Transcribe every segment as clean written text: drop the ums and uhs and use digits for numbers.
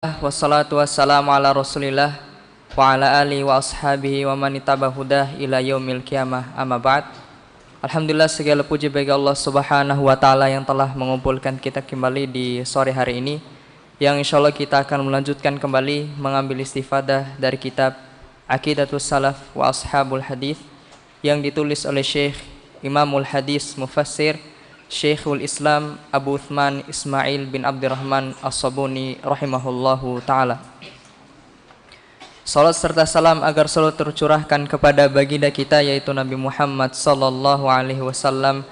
Wassalatu wassalamu ala rasulillah wa ala alihi wa ashabihi wa man ittabahudah ila yaumil qiyamah, amma ba'd. Alhamdulillah, segala puji bagi Allah subhanahu wa ta'ala yang telah mengumpulkan kita kembali di sore hari ini, yang insyaallah kita akan melanjutkan kembali mengambil istifadah dari kitab Aqidatus Salaf wa Ashabul Hadith yang ditulis oleh Syekh Imamul Hadis Mufassir Syekhul Islam Abu Uthman Ismail bin Abdurrahman As-Sabuni rahimahullahu ta'ala. Salat serta salam agar selalu tercurahkan kepada baginda kita, yaitu Nabi Muhammad sallallahu alaihi wasallam,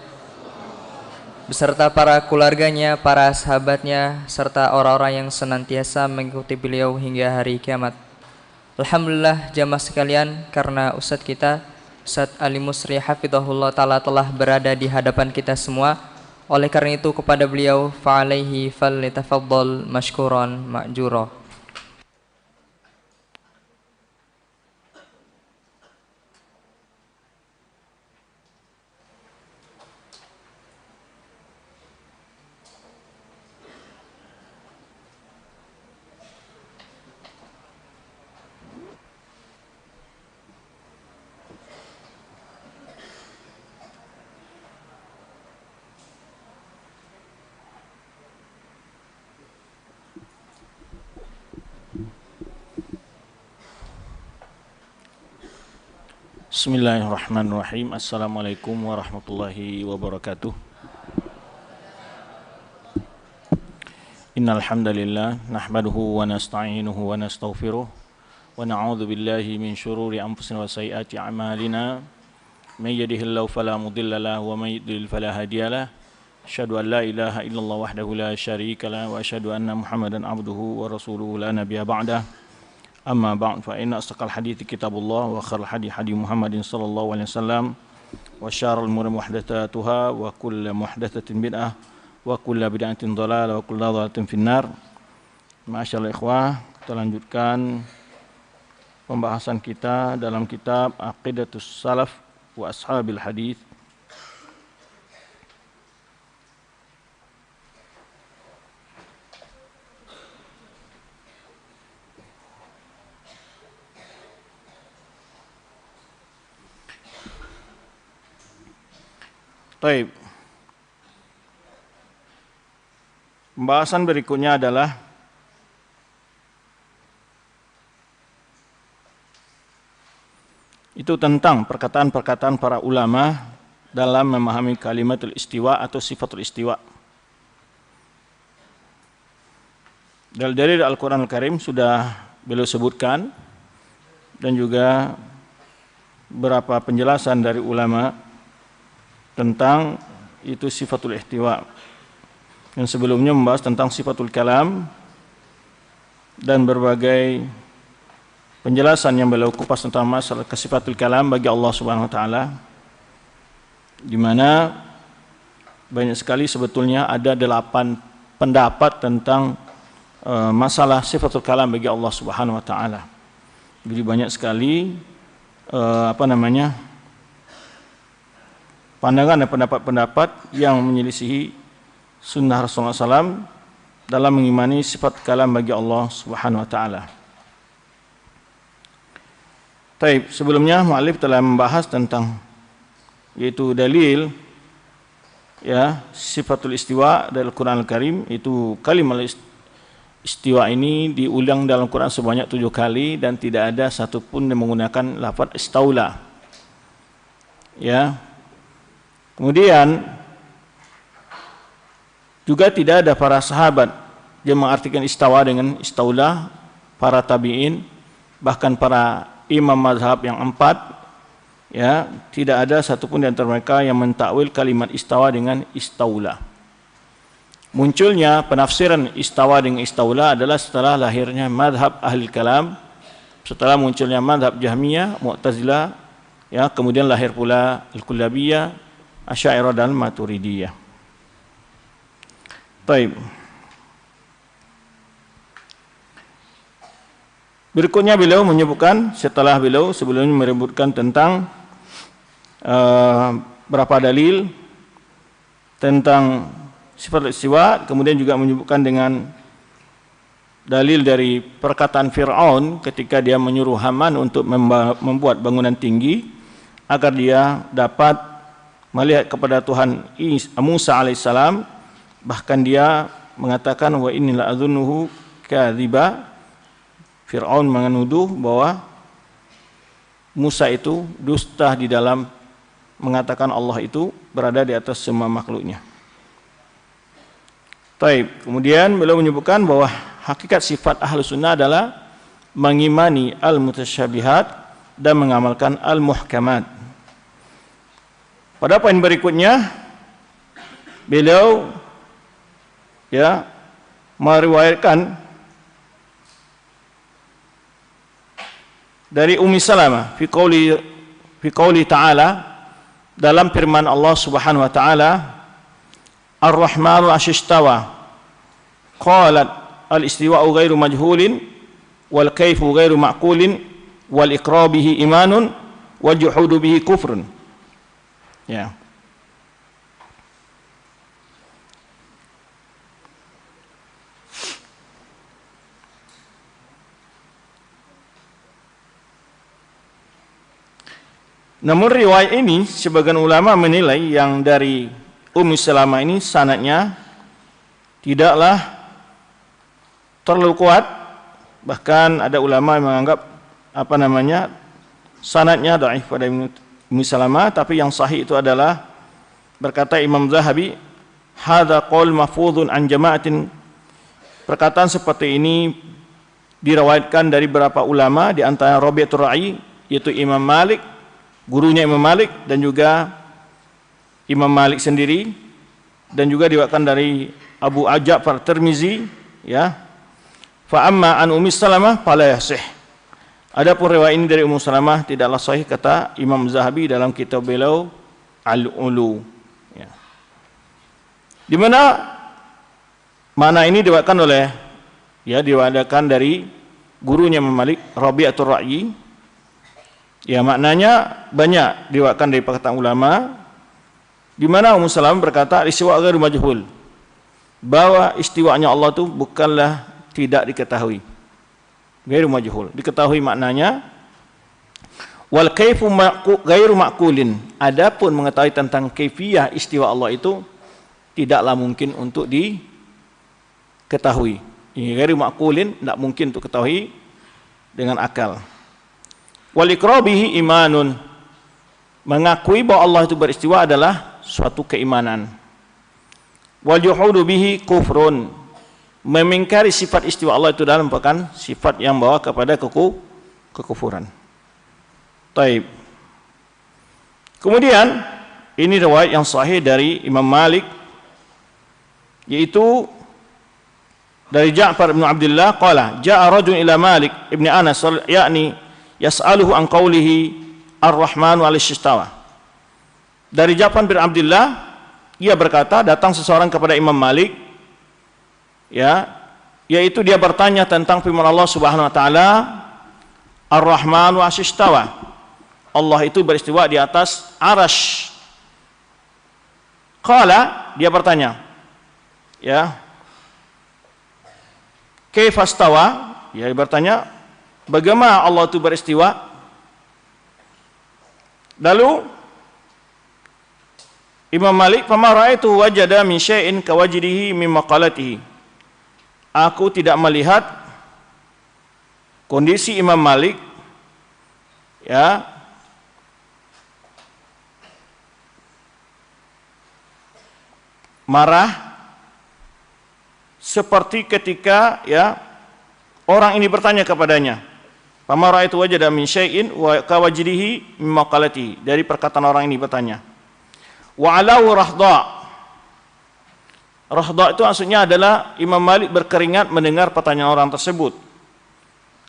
beserta para keluarganya, para sahabatnya, serta orang-orang yang senantiasa mengikuti beliau hingga hari kiamat. Alhamdulillah jamaah sekalian, karena Ustadz kita Ustadz Ali Musri hafidhahullah ta'ala telah berada di hadapan kita semua. Oleh karena itu kepada beliau fa'alaihi falyatafaddal mashkuran ma'jura. Bismillahirrahmanirrahim. Assalamualaikum warahmatullahi wabarakatuh. Innal hamdalillah nahmaduhu wa nasta'inuhu wa nastaghfiruh wa na'udzu billahi min shururi anfusina wa sayyiati a'malina. May yahdihillahu fala mudilla lahu wa may yudlil fala hadiyalah. Asyhadu an la ilaha illallah wahdahu la syarika lah wa asyhadu anna Muhammadan abduhu wa rasuluhu la nabiyya ba'dah. Amma ba'd, fa inna asdaqal hadithi kitabullah wa khairal hadi hadi Muhammadin sallallahu alaihi wasallam wa syarrul umuri muhdatsatuha wa kullu muhdatsatin bid'ah wa kullu bid'atin dhalalah wa kullu dhalalatin finnar. Masyaallah ikhwah, kita lanjutkan pembahasan kita dalam kitab Aqidatus Salaf wa Ashabil Hadith. Baik. Pembahasan berikutnya adalah itu tentang perkataan-perkataan para ulama dalam memahami kalimatul istiwa atau sifatul istiwa. Dari Al-Quran Al-Karim sudah beliau sebutkan, dan juga beberapa penjelasan dari ulama tentang itu sifatul ihtiwa. Dan sebelumnya membahas tentang sifatul kalam dan berbagai penjelasan yang beliau kupas tentang masalah sifatul kalam bagi Allah Subhanahu wa taala, di mana banyak sekali sebetulnya ada 8 pendapat tentang masalah sifatul kalam bagi Allah Subhanahu wa taala. Jadi banyak sekali pandangan dan pendapat-pendapat yang menyelisihi sunnah Rasulullah SAW dalam mengimani sifat kalam bagi Allah Subhanahu wa taala. Baik, sebelumnya mu'allif telah membahas tentang yaitu dalil sifatul istiwa dari Al-Quran Al-Karim. Itu kalimat istiwa ini diulang dalam Quran sebanyak 7 kali dan tidak ada satupun yang menggunakan lafaz istaula. Kemudian juga tidak ada para sahabat yang mengartikan istawa dengan istaula, para tabi'in, bahkan para imam mazhab yang 4, tidak ada satupun di antara mereka yang mentakwil kalimat istawa dengan istaula. Munculnya penafsiran istawa dengan istaula adalah setelah lahirnya mazhab ahli kalam, setelah munculnya mazhab Jahmiyah, Mu'tazilah, kemudian lahir pula Al-Kullabiyah, Asy'ariyah dan Maturidiyah. Baik. Berikutnya beliau menyebutkan, setelah beliau sebelumnya menyebutkan tentang berapa dalil tentang sifat istiwa, kemudian juga menyebutkan dengan dalil dari perkataan Fir'aun ketika dia menyuruh Haman untuk membuat bangunan tinggi agar dia dapat melihat kepada Tuhan Musa alaihissalam. Bahkan dia mengatakan wa inni la'adzunuhu kadziba. Fir'aun menuduh bahwa Musa itu dusta di dalam mengatakan Allah itu berada di atas semua makhluknya. Taib. Kemudian beliau menyebutkan bahwa hakikat sifat Ahlus Sunnah adalah mengimani al-mutasyabihat dan mengamalkan al-muhkamat. Pada poin berikutnya beliau meriwayatkan dari Ummi Salamah fi qauli ta'ala, dalam firman Allah Subhanahu wa taala, Ar-Rahmanu 'ashistawa qalat al-istiwa'u ghairu majhulin wal kaifu ghairu ma'qulin wal iqrar bihi imanun wal juhudu bihi kufrun. Ya. Namun riwayat ini sebagian ulama menilai yang dari Ummu Salamah ini sanadnya tidaklah terlalu kuat. Bahkan ada ulama yang menganggap sanadnya dhaif pada Ummu Salamah, tapi yang sahih itu adalah, berkata Imam Zahabi, hadza qaul mahfuzun an jama'atin. Perkataan seperti ini diriwayatkan dari beberapa ulama, di antara Rabi'atul Ra'i yaitu Imam Malik, gurunya Imam Malik, dan juga Imam Malik sendiri, dan juga diriwayatkan dari Abu Ja'far Tirmizi, ya. Fa amma an Ummi Salamah fala yasih. Adapun riwayat ini dari Ummu Salamah tidaklah sahih, kata Imam Zahabi dalam kitab beliau Al-Ulu, ya. Di mana ini diriwayatkan dari gurunya Imam Malik, Rabi'atul Ra'i. Ya, maknanya banyak diriwayatkan dari perkataan ulama, di mana Ummu Salamah berkata istiwa ghairu majhul, bahwa istiwanya Allah itu bukanlah tidak diketahui, ghairu majhul, diketahui maknanya. Wal kaifu ghairu ma'qulin, adapun mengetahui tentang kaifiyah istiwa Allah itu tidaklah mungkin untuk diketahui. Ini ghairu ma'qulin, tidak mungkin untuk ketahui dengan akal. Wal iqrar bihi imanun, mengakui bahwa Allah itu beristiwa adalah suatu keimanan. Wal juhudu bihi kufrun, memingkari sifat istiwa Allah itu adalah merupakan sifat yang membawa kepada kekufuran. Taib. Kemudian ini riwayat yang sahih dari Imam Malik, yaitu dari Ja'far bin Abdullah qala ja'a rajul ila Malik ibn Anas yakni yas'aluhu an qawlihi Ar-Rahmanu 'alayhi istawa. Dari Ja'far bin Abdullah, ia berkata, datang seseorang kepada Imam Malik, ya, yaitu dia bertanya tentang firman Allah Subhanahu wa taala, Ar-Rahmanu 'alayhi istawa. Allah itu beristiwa di atas arasy. Qala, dia bertanya, ya, kaifa istawa? Ya, dia bertanya, bagaimana Allah itu beristiwa? Lalu Imam Malik, fama ra'aitu wajada min syai'in kawajdihi min maqalatihi. Aku tidak melihat kondisi Imam Malik, ya, marah seperti ketika, ya, orang ini bertanya kepadanya. Fama ra'aitu wajada min syai'in wa kawajdihi min maqalatihi, dari perkataan orang ini bertanya. Wa alau rahda. Rahda itu maksudnya adalah Imam Malik berkeringat mendengar pertanyaan orang tersebut,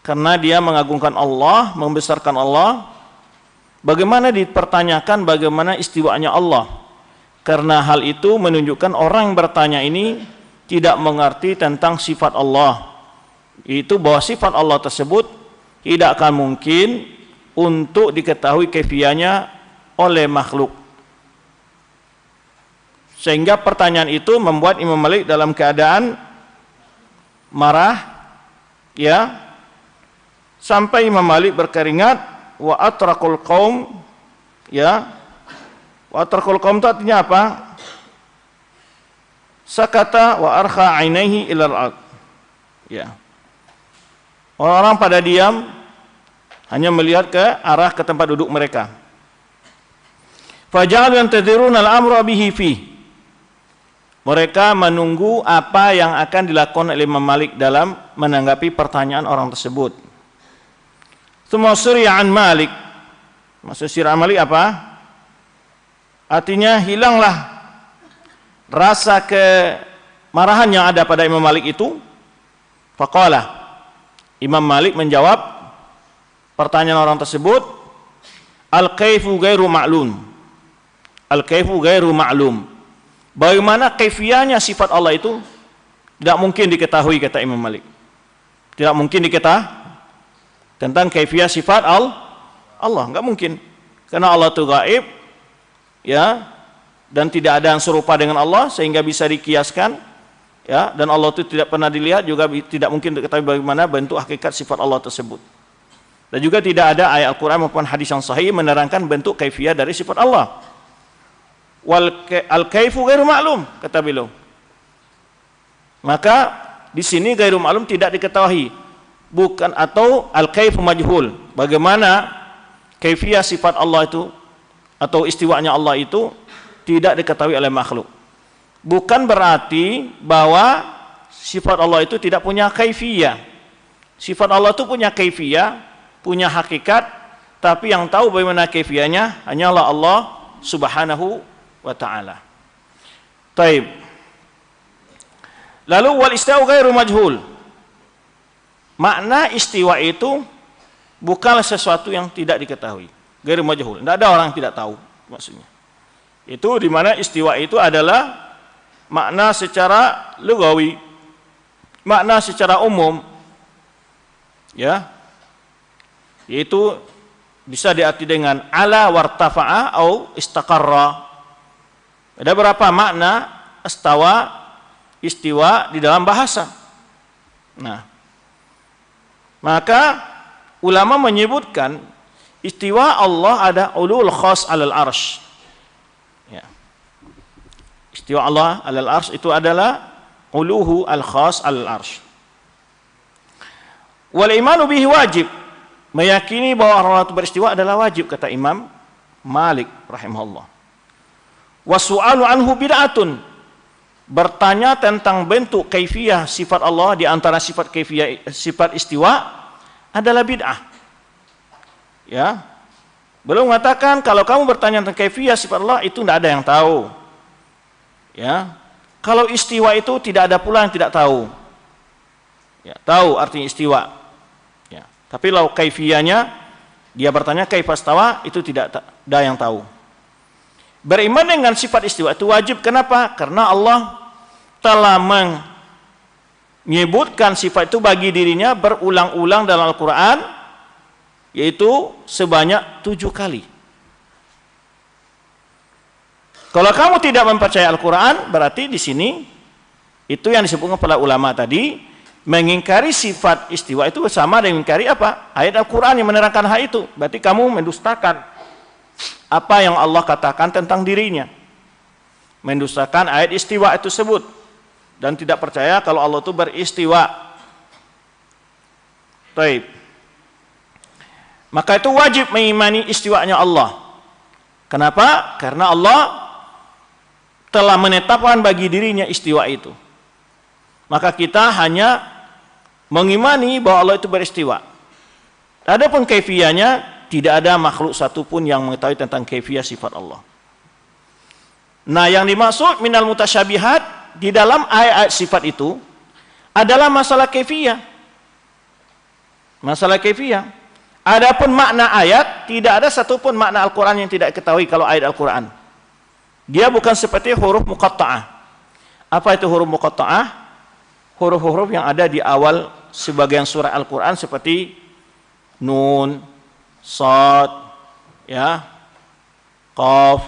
karena dia mengagungkan Allah, membesarkan Allah. Bagaimana dipertanyakan bagaimana istiwanya Allah, karena hal itu menunjukkan orang yang bertanya ini tidak mengerti tentang sifat Allah, itu bahwa sifat Allah tersebut tidak akan mungkin untuk diketahui kaifiahnya oleh makhluk. Sehingga pertanyaan itu membuat Imam Malik dalam keadaan marah, ya, sampai Imam Malik berkeringat. Wa atrakul qaum, ya, wa atrakul qaum itu artinya apa? Sakata wa arkha ainaihi ilal ard, ya, orang-orang pada diam, hanya melihat ke arah ke tempat duduk mereka. Faja'alu yantadhiruna al-amra bihi fi, mereka menunggu apa yang akan dilakukan oleh Imam Malik dalam menanggapi pertanyaan orang tersebut. Tsumma suriya an Malik, maksud sirah Malik apa? Artinya hilanglah rasa kemarahan yang ada pada Imam Malik itu. Faqala, Imam Malik menjawab pertanyaan orang tersebut, al-kaifu ghairu ma'lum, al-kaifu ghairu ma'lum, bagaimana kaifiyahnya sifat Allah itu tidak mungkin diketahui, kata Imam Malik. Tidak mungkin diketahui tentang kaifiyah sifat Allah, enggak mungkin, karena Allah itu gaib, ya, dan tidak ada yang serupa dengan Allah sehingga bisa dikiaskan, ya, dan Allah itu tidak pernah dilihat, juga tidak mungkin diketahui bagaimana bentuk hakikat sifat Allah tersebut. Dan juga tidak ada ayat Al-Quran maupun hadis yang sahih menerangkan bentuk kaifiyah dari sifat Allah. Al-kaifu ghairu ma'lum, kata beliau. Maka di sini ghairu ma'lum tidak diketahui, bukan, atau al-kaifu majhul, bagaimana kaifiyah sifat Allah itu atau istiwanya Allah itu tidak diketahui oleh makhluk. Bukan berarti bahwa sifat Allah itu tidak punya kaifiyah. Sifat Allah itu punya kaifiyah, punya hakikat, tapi yang tahu bagaimana kaifiyahnya hanyalah Allah Subhanahu wa ta'ala. Taib. Lalu wal istiwa ghairu majhul, makna istiwa itu bukanlah sesuatu yang tidak diketahui. Ghairu majhul, tidak ada orang yang tidak tahu maksudnya. Itu di mana istiwa itu adalah makna secara lugawi, makna secara umum, ya, yaitu bisa diarti dengan ala wartafa'a atau istaqarra. Ada berapa makna istiwa di dalam bahasa. Nah, maka ulama menyebutkan istiwa Allah ada ulul khas alal arsh. Ya. Istiwa Allah alal arsh itu adalah uluhu al khas alal arsh. Wal imanu bihi wajib, meyakini bahwa Allah itu beristiwa adalah wajib, kata Imam Malik rahimahullah. Wasu'alu anhu bid'atun, bertanya tentang bentuk kaifiyah sifat Allah di antara sifat kaifiyah sifat istiwa adalah bid'ah. Ya. Belum mengatakan kalau kamu bertanya tentang kaifiyah sifat Allah itu tidak ada yang tahu. Ya. Kalau istiwa itu tidak ada pula yang tidak tahu. Ya, tahu artinya istiwa. Ya. Tapi kalau kaifiyahnya dia bertanya kaifastawa itu tidak ada yang tahu. Beriman dengan sifat istiwa itu wajib. Kenapa? Karena Allah telah menyebutkan sifat itu bagi dirinya berulang-ulang dalam Al-Quran, yaitu sebanyak 7 kali. Kalau kamu tidak mempercayai Al-Quran, berarti di sini itu yang disebutkan para ulama tadi, mengingkari sifat istiwa itu sama dengan mengingkari apa? Ayat Al-Quran yang menerangkan hal itu. Berarti kamu mendustakan apa yang Allah katakan tentang dirinya, mendustakan ayat istiwa itu tersebut, dan tidak percaya kalau Allah itu beristiwa. Taib. Maka itu wajib mengimani istiwanya Allah. Kenapa? Karena Allah telah menetapkan bagi dirinya istiwa itu. Maka kita hanya mengimani bahwa Allah itu beristiwa. Adapun kaifiyahnya, tidak ada makhluk satupun yang mengetahui tentang kaifiyah sifat Allah. Nah, yang dimaksud minal mutasyabihat di dalam ayat-ayat sifat itu adalah masalah kaifiyah. Masalah kaifiyah. Adapun makna ayat, tidak ada satupun makna Al-Quran yang tidak diketahui kalau ayat Al-Quran. Dia bukan seperti huruf muqatta'ah. Apa itu huruf muqatta'ah? Huruf-huruf yang ada di awal sebagian surah Al-Quran seperti Nun, Shad, ya, Qaf,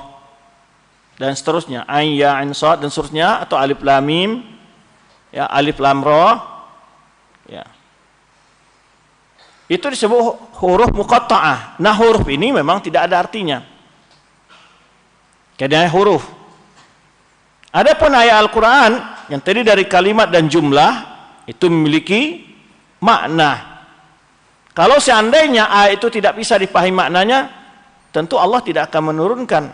dan seterusnya, Ain, Ya, Ain, Shad, dan seterusnya, atau Alif Lam Mim, ya, Alif Lam Ra, ya. Itu disebut huruf muqatta'ah. Nah, huruf ini memang tidak ada artinya. Karena huruf. Adapun ayat Al-Quran yang terdiri dari kalimat dan jumlah itu memiliki makna. Kalau seandainya ayat itu tidak bisa dipahami maknanya, tentu Allah tidak akan menurunkan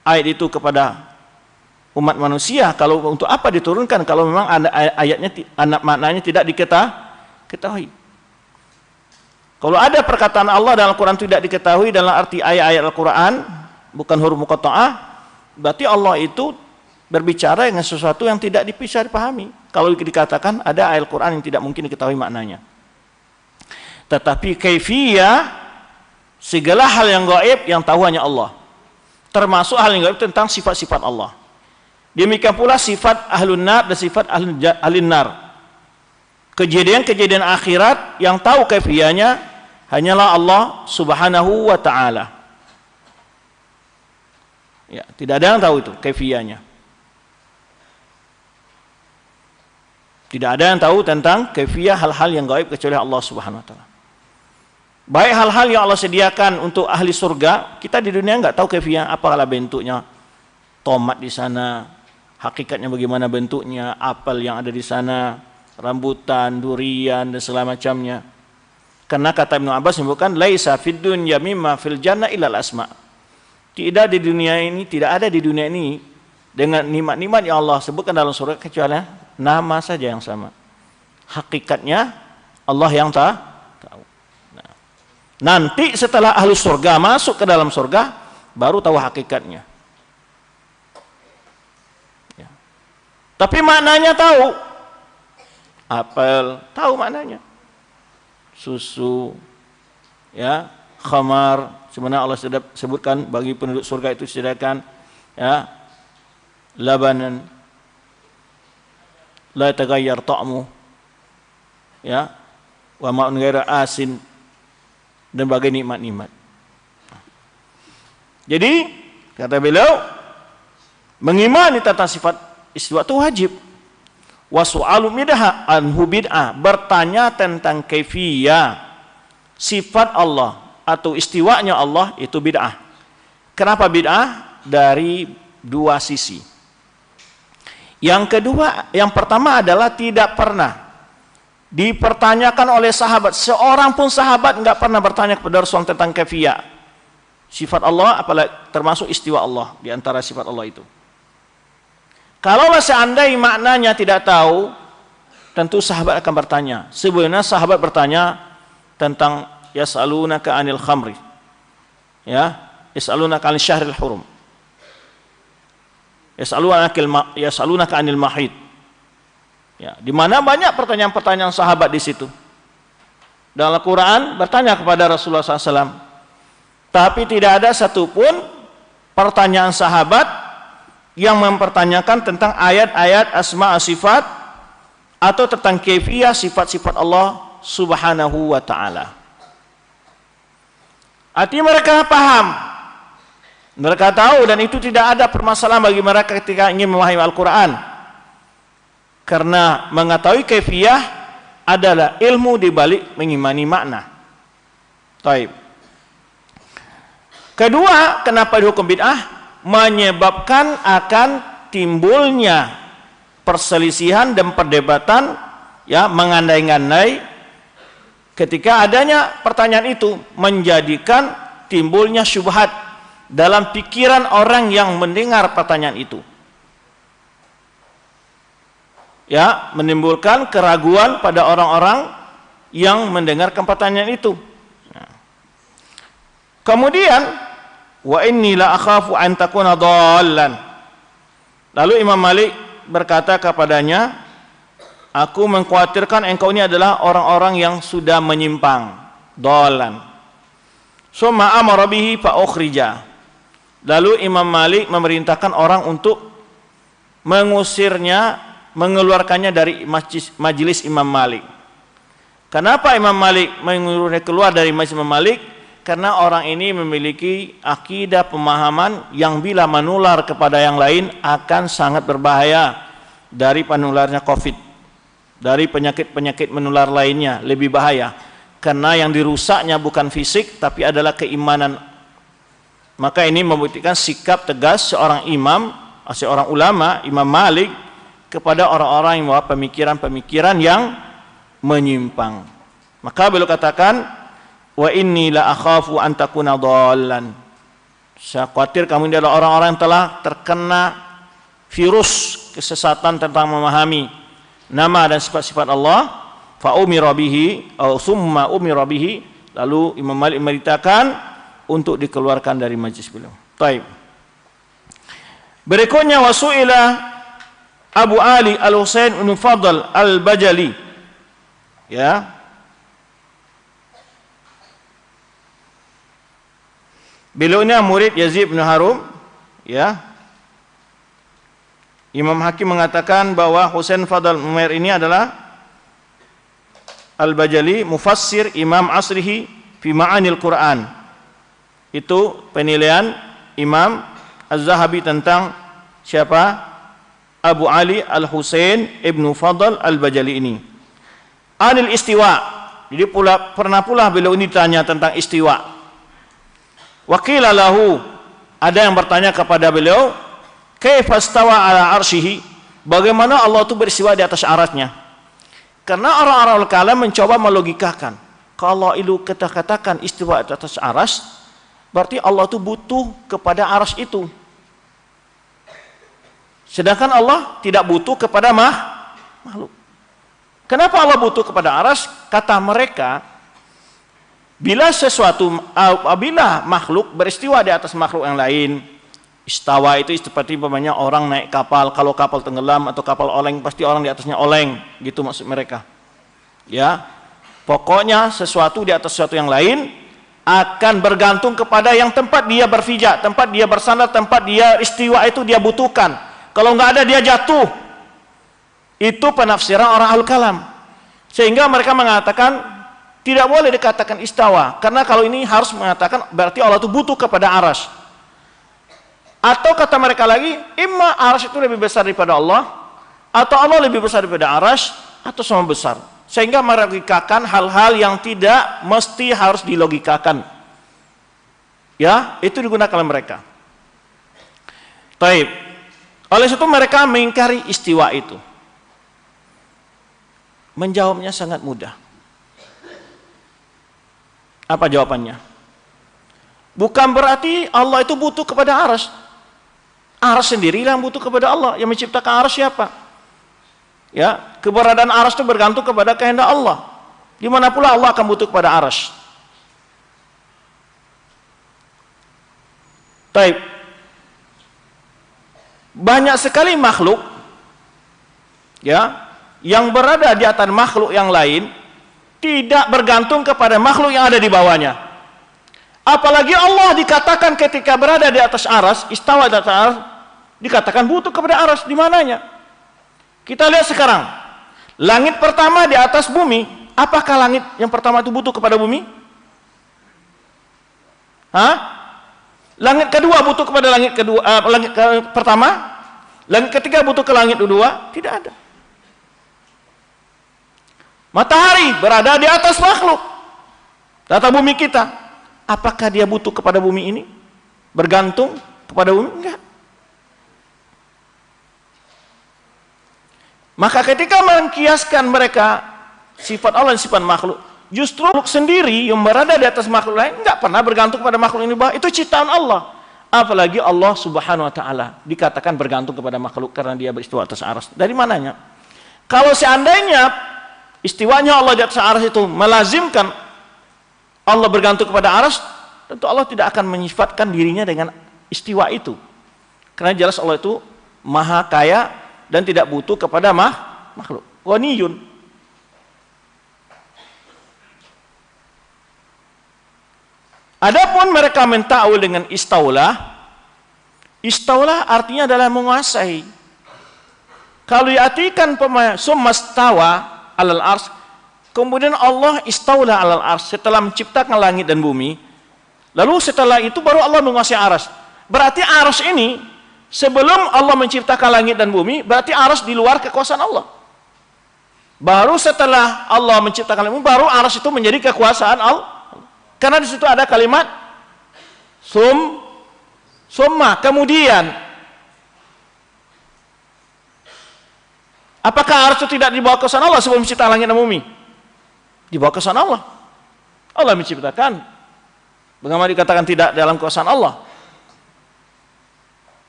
ayat itu kepada umat manusia. Kalau untuk apa diturunkan kalau memang ayatnya maknanya tidak diketahui. Kalau ada perkataan Allah dalam Al-Quran tidak diketahui dalam arti ayat-ayat Al-Quran, bukan huruf muqatta'ah, berarti Allah itu berbicara dengan sesuatu yang tidak bisa dipahami. Kalau dikatakan ada ayat Al-Quran yang tidak mungkin diketahui maknanya. Tetapi kaifiyah, segala hal yang gaib yang tahu hanya Allah. Termasuk hal yang gaib tentang sifat-sifat Allah. Demikian pula sifat ahlun nar dan sifat ahlin nar. Kejadian-kejadian akhirat yang tahu kaifiyahnya hanyalah Allah Subhanahu wa ta'ala. Ya, tidak ada yang tahu itu kaifiyahnya. Tidak ada yang tahu tentang kaifiyah hal-hal yang gaib kecuali Allah Subhanahu wa ta'ala. Baik hal-hal yang Allah sediakan untuk ahli surga, kita di dunia enggak tahu kaifiyah, apalah bentuknya. Tomat di sana, hakikatnya bagaimana bentuknya, apel yang ada di sana, rambutan, durian dan segala macamnya. Karena kata Ibnu Abbas menyebutkan laisa fid dunya mimma fil jannah illal asma. Tidak di dunia ini, tidak ada di dunia ini dengan nikmat-nikmat yang Allah sebutkan dalam surga kecuali nama saja yang sama. Hakikatnya Allah yang tahu. Nah, nanti setelah ahli surga masuk ke dalam surga baru tahu hakikatnya. Ya. Tapi maknanya tahu. Apel tahu maknanya. Susu, ya, khamar, sebenarnya Allah sudah sebutkan bagi penduduk surga itu disediakan, ya, labanan la tagayyar ta'mu, ya, wa ma'un ghaira asin, dan bagai nikmat-nikmat. Jadi kata beliau, mengimani tentang sifat istiwa itu wajib. Wa su'alu bid'ah anhu bid'ah, bertanya tentang kaifiyah sifat Allah atau istiwanya Allah itu bid'ah. Kenapa bid'ah? Dari dua sisi. Yang kedua, yang pertama adalah tidak pernah dipertanyakan oleh sahabat. Seorang pun sahabat enggak pernah bertanya kepada Rasulullah tentang kaifiyah sifat Allah, apalagi termasuk istiwa Allah di antara sifat Allah itu. Kalau seandainya maknanya tidak tahu, tentu sahabat akan bertanya. Sebenarnya sahabat bertanya tentang yas'alunaka 'anil khamri. Ya, yas'alunaka 'anil syahril hurum. Yas'alunaka 'anil mahid. Ya, di mana banyak pertanyaan-pertanyaan sahabat di situ. Dalam Al-Qur'an bertanya kepada Rasulullah SAW. Tapi tidak ada satupun pertanyaan sahabat yang mempertanyakan tentang ayat-ayat asma sifat atau tentang kaifiyah sifat-sifat Allah Subhanahu wa ta'ala. Artinya mereka paham, mereka tahu, dan itu tidak ada permasalahan bagi mereka ketika ingin memahami Al-Quran, karena mengetahui kaifiyah adalah ilmu dibalik mengimani makna. Taib. Kedua, kenapa dihukum bid'ah? Menyebabkan akan timbulnya perselisihan dan perdebatan, ya, mengandai-andai. Ketika adanya pertanyaan itu menjadikan timbulnya syubhat dalam pikiran orang yang mendengar pertanyaan itu, ya, menimbulkan keraguan pada orang-orang yang mendengarkan pertanyaan itu. Kemudian wa inni la akhafu an takuna dhallan. Lalu Imam Malik berkata kepadanya, aku mengkhawatirkan engkau ini adalah orang-orang yang sudah menyimpang, dhallan. Summa amara bihi fa ukhrija. Lalu Imam Malik memerintahkan orang untuk mengusirnya, mengeluarkannya dari majelis Imam Malik. Kenapa Imam Malik menyuruhnya keluar dari majelis Imam Malik? Karena orang ini memiliki akidah pemahaman yang bila menular kepada yang lain akan sangat berbahaya dari penularnya COVID, dari penyakit-penyakit menular lainnya lebih bahaya. karena yang dirusaknya bukan fisik tapi adalah keimanan. Maka ini membuktikan sikap tegas seorang imam, seorang ulama, Imam Malik, kepada orang-orang yang membawa pemikiran-pemikiran yang menyimpang. Maka beliau katakan, wa inni la akhafu an takuna dhallan. Saya khawatir kamu ini adalah orang-orang yang telah terkena virus kesesatan tentang memahami nama dan sifat-sifat Allah. Fa umira bihi atau summa umira bihi, lalu Imam Malik memerintahkan untuk dikeluarkan dari majlis beliau. Baik. Berikutnya wasuila Abu Ali Al-Husain bin Fadl Al-Bajali, ya, beliau ini murid Yazid bin Harun, ya. Imam Hakim mengatakan bahwa Husain Fadl Umair ini adalah Al-Bajali, mufassir Imam asrihi fi ma'anil Quran. Itu penilaian Imam Az-Zahabi tentang siapa? Abu Ali Al-Husain Ibnu Fadl Al-Bajali ini. Anil istiwa. Jadi pernah pula beliau ini ditanya tentang istiwa. Waqila lahu, ada yang bertanya kepada beliau, kaifa stawa ala arsyihi? Bagaimana Allah itu beristiwa di atas arasnya? Karena orang-orang kalam mencoba melogikakan. Kalau itu kita katakan istiwa di atas aras, berarti Allah itu butuh kepada aras itu. Sedangkan Allah tidak butuh kepada makhluk. Kenapa Allah butuh kepada aras? Kata mereka, bila makhluk beristiwa di atas makhluk yang lain, istawa itu seperti umpamanya orang naik kapal, kalau kapal tenggelam atau kapal oleng, pasti orang di atasnya oleng, gitu maksud mereka. Ya, pokoknya sesuatu di atas sesuatu yang lain akan bergantung kepada yang tempat dia berpijak, tempat dia bersandar, tempat dia istiwa itu dia butuhkan. Kalau nggak ada dia jatuh. Itu penafsiran orang al-kalam. Sehingga mereka mengatakan tidak boleh dikatakan istawa, karena kalau ini harus mengatakan berarti Allah itu butuh kepada aras. Atau kata mereka lagi, imma aras itu lebih besar daripada Allah, atau Allah lebih besar daripada aras, atau sama besar. Sehingga melogikakan hal-hal yang tidak mesti harus dilogikakan. Ya, itu digunakan oleh mereka. Taib. Oleh itu mereka mengingkari istiwa itu. Menjawabnya sangat mudah. Apa jawabannya? Bukan berarti Allah itu butuh kepada aras. Aras sendiri yang butuh kepada Allah. Yang menciptakan aras siapa? Ya, keberadaan aras itu bergantung kepada kehendak Allah. Di mana pula Allah akan butuh kepada aras. Taib. Banyak sekali makhluk, ya, yang berada di atas makhluk yang lain tidak bergantung kepada makhluk yang ada di bawahnya. Apalagi Allah dikatakan ketika berada di atas aras, istawa di atas aras, dikatakan butuh kepada aras. Di mananya? Kita lihat sekarang, langit pertama di atas bumi, apakah langit yang pertama itu butuh kepada bumi? Hah? Langit kedua butuh kepada langit kedua, langit pertama. Langit ketiga butuh ke langit kedua. Tidak ada. Matahari berada di atas makhluk, tata bumi kita. Apakah dia butuh kepada bumi ini? Bergantung kepada bumi? Enggak. Maka ketika mengkiaskan mereka sifat Allah dan sifat makhluk, justru makhluk sendiri yang berada di atas makhluk lain enggak pernah bergantung pada makhluk ini, bahwa itu ciptaan Allah. Apalagi Allah Subhanahu wa taala dikatakan bergantung kepada makhluk karena dia beristiwa atas aras. Dari mananya? Kalau seandainya istiwanya Allah di atas aras itu melazimkan Allah bergantung kepada aras, tentu Allah tidak akan menyifatkan dirinya dengan istiwa itu. Karena jelas Allah itu maha kaya dan tidak butuh kepada makhluk. Ghaniyun. Adapun mereka mentakwil dengan istaulah, istaulah artinya adalah menguasai. Kalau diartikan summastawa alal ars, kemudian Allah istaulah alal ars setelah menciptakan langit dan bumi, lalu setelah itu baru Allah menguasai aras. Berarti aras ini sebelum Allah menciptakan langit dan bumi, berarti aras di luar kekuasaan Allah. Baru setelah Allah menciptakan bumi, baru arsy itu menjadi kekuasaan Allah. Karena di situ ada kalimat summa, kemudian. Apakah arsy itu tidak dibawa kekuasaan Allah sebelum menciptakan langit dan bumi? Dibawa kekuasaan Allah. Allah menciptakan. Bagaimana dikatakan tidak dalam kekuasaan Allah?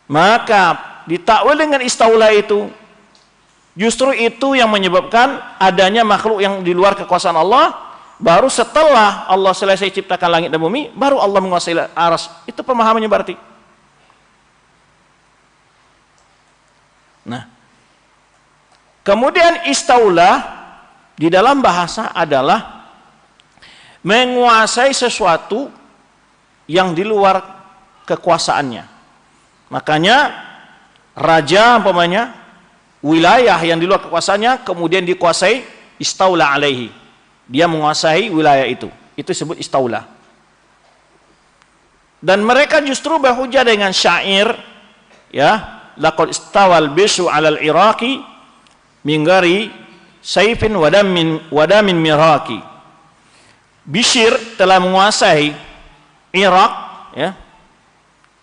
Maka ditakwil dengan istaula itu, justru itu yang menyebabkan adanya makhluk yang di luar kekuasaan Allah. Baru setelah Allah selesai ciptakan langit dan bumi, baru Allah menguasai arsy. Itu pemahamannya berarti. Nah, kemudian istaula di dalam bahasa adalah menguasai sesuatu yang di luar kekuasaannya. Makanya raja umpamanya wilayah yang di luar kekuasaannya kemudian dikuasai, istaula alaihi. Dia menguasai wilayah itu. Itu disebut istaula. Dan mereka justru berhujjah dengan syair, ya, laqad istawal bisu 'alal iraqi min ghairi sayfin wadamin miraqi. Bishr telah menguasai Irak, ya.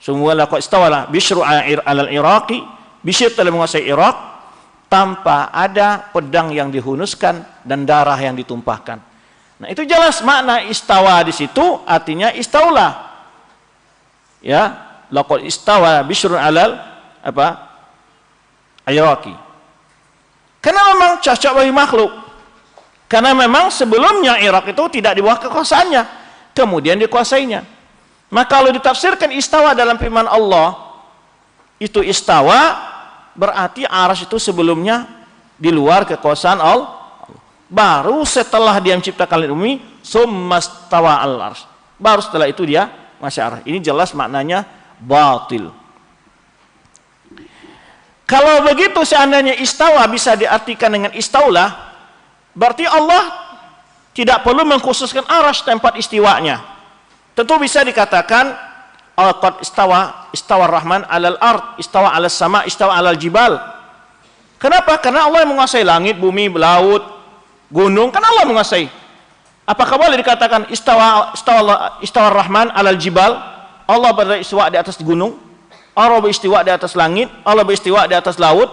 Semua laqad istawala Bishr 'alal iraqi, Bishr telah menguasai Irak tanpa ada pedang yang dihunuskan dan darah yang ditumpahkan. Nah, itu jelas makna istawa di situ artinya istaula. Ya, laqad istawa Bishr 'alal iraqi. Karena memang cocok bagi makhluk. Karena memang sebelumnya Irak itu tidak di bawah kekuasaannya, kemudian dikuasainya. Maka kalau ditafsirkan istawa dalam firman Allah, itu istawa berarti arsy itu sebelumnya di luar kekuasaan Allah. Baru setelah dia menciptakan langit bumi, summastawa al-arsy. Baru setelah itu dia masya Allah. Ini jelas maknanya batil. Kalau begitu seandainya istawa bisa diartikan dengan istaula, berarti Allah tidak perlu mengkhususkan arsy tempat istiwanya. Tentu bisa dikatakan qad istawa Rahman 'alal ard, istawa 'alas sama, istawa 'alal jibal. Kenapa? Karena Allah yang menguasai langit, bumi, laut, gunung, kan Allah menguasai. Apakah boleh dikatakan istawa Rahman 'alal jibal? Allah beristiwa di atas gunung, Allah beristiwa di atas langit, Allah beristiwa di atas laut.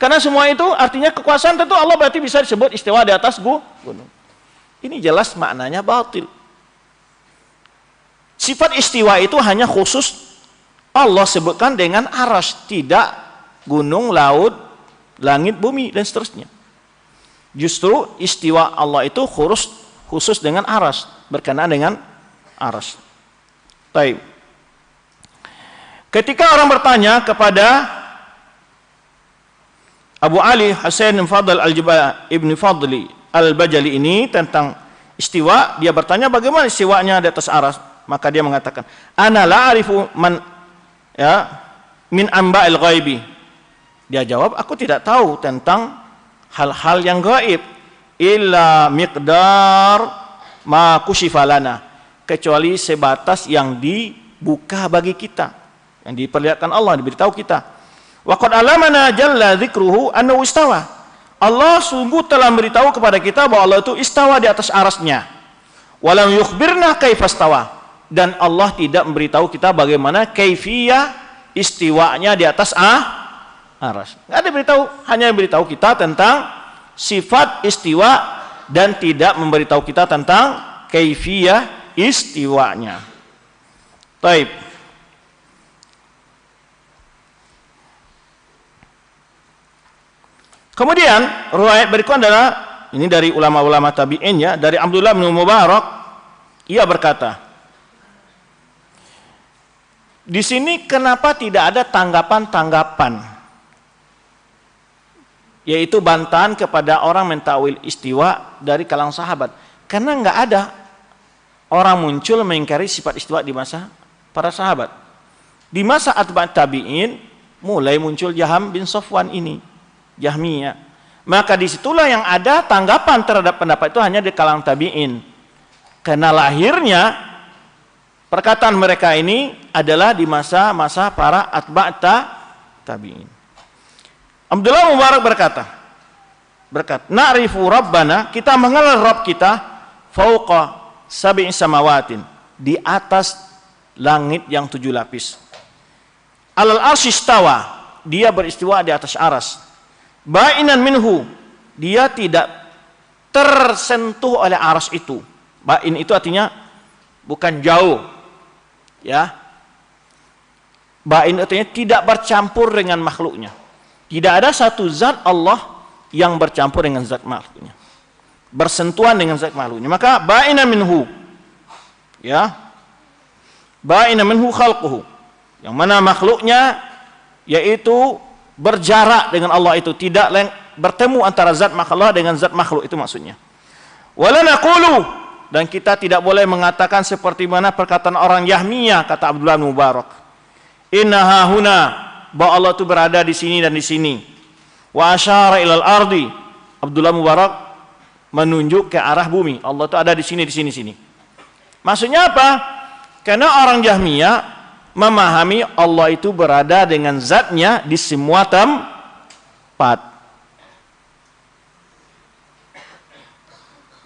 Karena semua itu artinya kekuasaan, tentu Allah berarti bisa disebut istiwa di atas gunung. Ini jelas maknanya batil. Sifat istiwa itu hanya khusus Allah sebutkan dengan arsy, tidak gunung, laut, langit, bumi, dan seterusnya. Justru istiwa Allah itu khusus dengan arsy, berkenaan dengan arsy. Baik. Ketika orang bertanya kepada Abu Ali Husain Fadl Ibn Fadli Al-Bajali ini tentang istiwa, dia bertanya bagaimana istiwanya di atas arsy. Maka dia mengatakan, ana la arifu man min amba'il ghaibi. Dia jawab, aku tidak tahu tentang hal-hal yang gaib illa miqdar ma kushifa lana, kecuali sebatas yang dibuka bagi kita, yang diperlihatkan Allah, diberitahu kita. Wa qad alamana jalla dzikruhu annahu istawa. Allah sungguh telah memberitahu kepada kita bahwa Allah itu istawa di atas arasnya. Walam yukhbirna kaifa istawa. Dan Allah tidak memberitahu kita bagaimana kaifiyah istiwanya di atas arsy. Enggak ada beritahu, hanya beritahu kita tentang sifat istiwa dan tidak memberitahu kita tentang kaifiyah istiwanya. Baik. Kemudian riwayat berikutnya adalah ini dari ulama-ulama tabi'in, ya, dari Abdullah bin Mubarak. Ia berkata, di sini kenapa tidak ada tanggapan-tanggapan, yaitu bantahan kepada orang mentakwil istiwa dari kalangan sahabat? Karena nggak ada orang muncul mengingkari sifat istiwa di masa para sahabat. Di masa atba' tabi'in mulai muncul Jaham bin Safwan ini, Jahmiyah. Maka disitulah yang ada tanggapan terhadap pendapat itu hanya di kalangan tabi'in. Karena lahirnya perkataan mereka ini adalah di masa-masa para atba' tabi'in. Abdullah Mubarak berkata, berkata, na'rifu rabbana, kita mengenal Rabb kita, fauqa sab'i samawatin, di atas langit yang 7 lapis. Alal arsy istawa, dia beristiwa di atas aras. Ba'inan minhu, dia tidak tersentuh oleh aras itu. Ba'in itu artinya bukan jauh, ya. Ba'in artinya tidak bercampur dengan makhluknya. Tidak ada satu zat Allah yang bercampur dengan zat makhluknya, bersentuhan dengan zat makhluknya. Maka ba'inan minhu, ya, ba'inan minhu khalquhu, yang mana makhluknya yaitu berjarak dengan Allah itu, tidak bertemu antara zat makhluk dengan zat makhluk, itu maksudnya. Wala naqulu, dan kita tidak boleh mengatakan seperti mana perkataan orang Yahmiyah, kata Abdullah bin Mubarak, innaha huna, bahwa Allah itu berada di sini dan di sini. Wa asyara ilal ardi, Abdullah Mubarak menunjuk ke arah bumi. Allah itu ada di sini, di sini, sini. Maksudnya apa? Karena orang Jahmiyah memahami Allah itu berada dengan zatnya di semua tempat.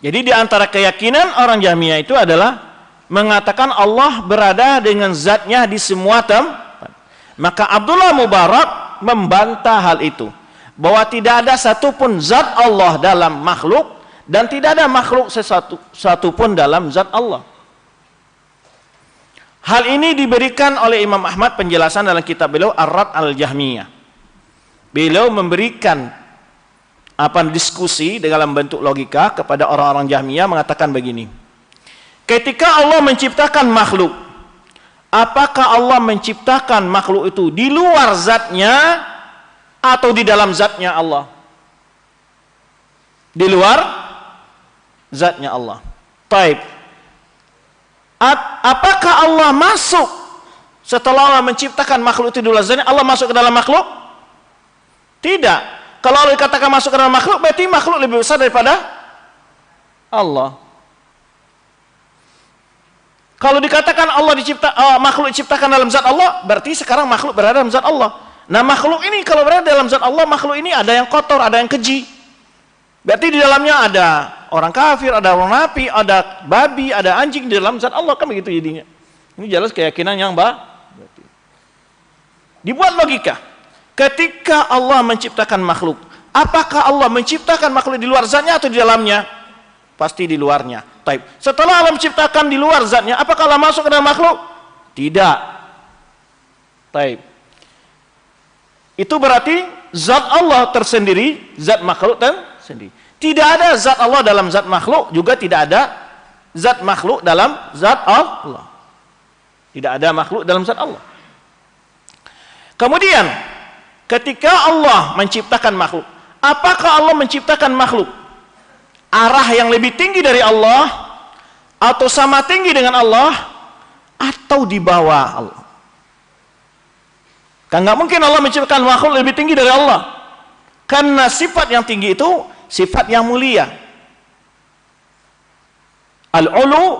Jadi di antara keyakinan orang Jahmiyah itu adalah mengatakan Allah berada dengan zatnya di semua tempat. Maka Abdullah Mubarak membantah hal itu, bahwa tidak ada satupun zat Allah dalam makhluk, dan tidak ada makhluk satupun dalam zat Allah. Hal ini diberikan oleh Imam Ahmad penjelasan dalam kitab beliau Ar-Rad al-Jahmiyah. Beliau memberikan diskusi dalam bentuk logika kepada orang-orang Jahmiyah, mengatakan begini. Ketika Allah menciptakan makhluk, apakah Allah menciptakan makhluk itu di luar zatnya atau di dalam zatnya Allah? Di luar zatnya Allah. Taib. Apakah Allah masuk setelah Allah menciptakan makhluk itu di luar zatnya, Allah masuk ke dalam makhluk? Tidak. Kalau Allah dikatakan masuk ke dalam makhluk, berarti makhluk lebih besar daripada Allah. Kalau dikatakan Allah makhluk diciptakan dalam zat Allah, berarti sekarang makhluk berada dalam zat Allah. Nah, makhluk ini kalau berada dalam zat Allah, makhluk ini ada yang kotor, ada yang keji. Berarti di dalamnya ada orang kafir, ada orang napi, ada babi, ada anjing di dalam zat Allah, kan begitu jadinya. Ini jelas keyakinan yang berarti. Dibuat logika. Ketika Allah menciptakan makhluk, apakah Allah menciptakan makhluk di luar zatnya atau di dalamnya? Pasti di luarnya. Taib. Setelah Allah menciptakan di luar zatnya, apakah Allah masuk ke dalam makhluk? Tidak. Taib. Itu berarti zat Allah tersendiri, zat makhluk tersendiri. Tidak ada zat Allah dalam zat makhluk, juga tidak ada zat makhluk dalam zat Allah. Tidak ada makhluk dalam zat Allah. Kemudian, ketika Allah menciptakan makhluk, apakah Allah menciptakan makhluk arah yang lebih tinggi dari Allah, atau sama tinggi dengan Allah, atau di bawah Allah? Kan nggak mungkin Allah menciptakan makhluk lebih tinggi dari Allah, karena sifat yang tinggi itu sifat yang mulia. Al-ulu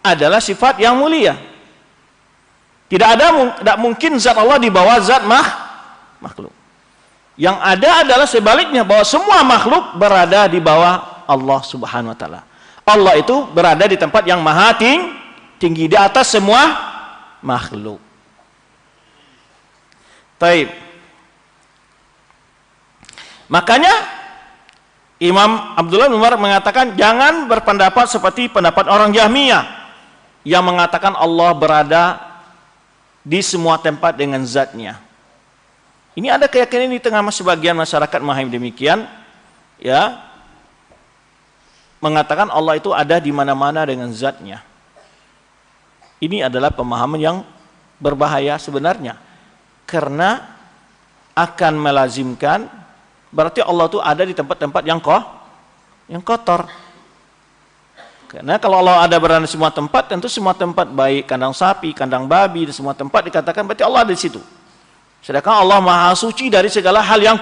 adalah sifat yang mulia. Tidak mungkin zat Allah di bawah zat makhluk. Yang ada adalah sebaliknya, bahwa semua makhluk berada di bawah Allah Subhanahu wa taala. Allah itu berada di tempat yang maha tinggi, di atas semua makhluk. Taib. Makanya Imam Abdullah bin Umar mengatakan, jangan berpendapat seperti pendapat orang Jahmiyah yang mengatakan Allah berada di semua tempat dengan zatnya. Ini ada keyakinan di tengah sebagian masyarakat memahami demikian, ya, mengatakan Allah itu ada di mana-mana dengan zatnya. Ini adalah pemahaman yang berbahaya sebenarnya, karena akan melazimkan berarti Allah itu ada di tempat-tempat yang kotor. Karena kalau Allah ada berada di semua tempat, tentu semua tempat baik, kandang sapi, kandang babi, di semua tempat dikatakan berarti Allah ada di situ. Sedangkan Allah maha suci dari segala hal yang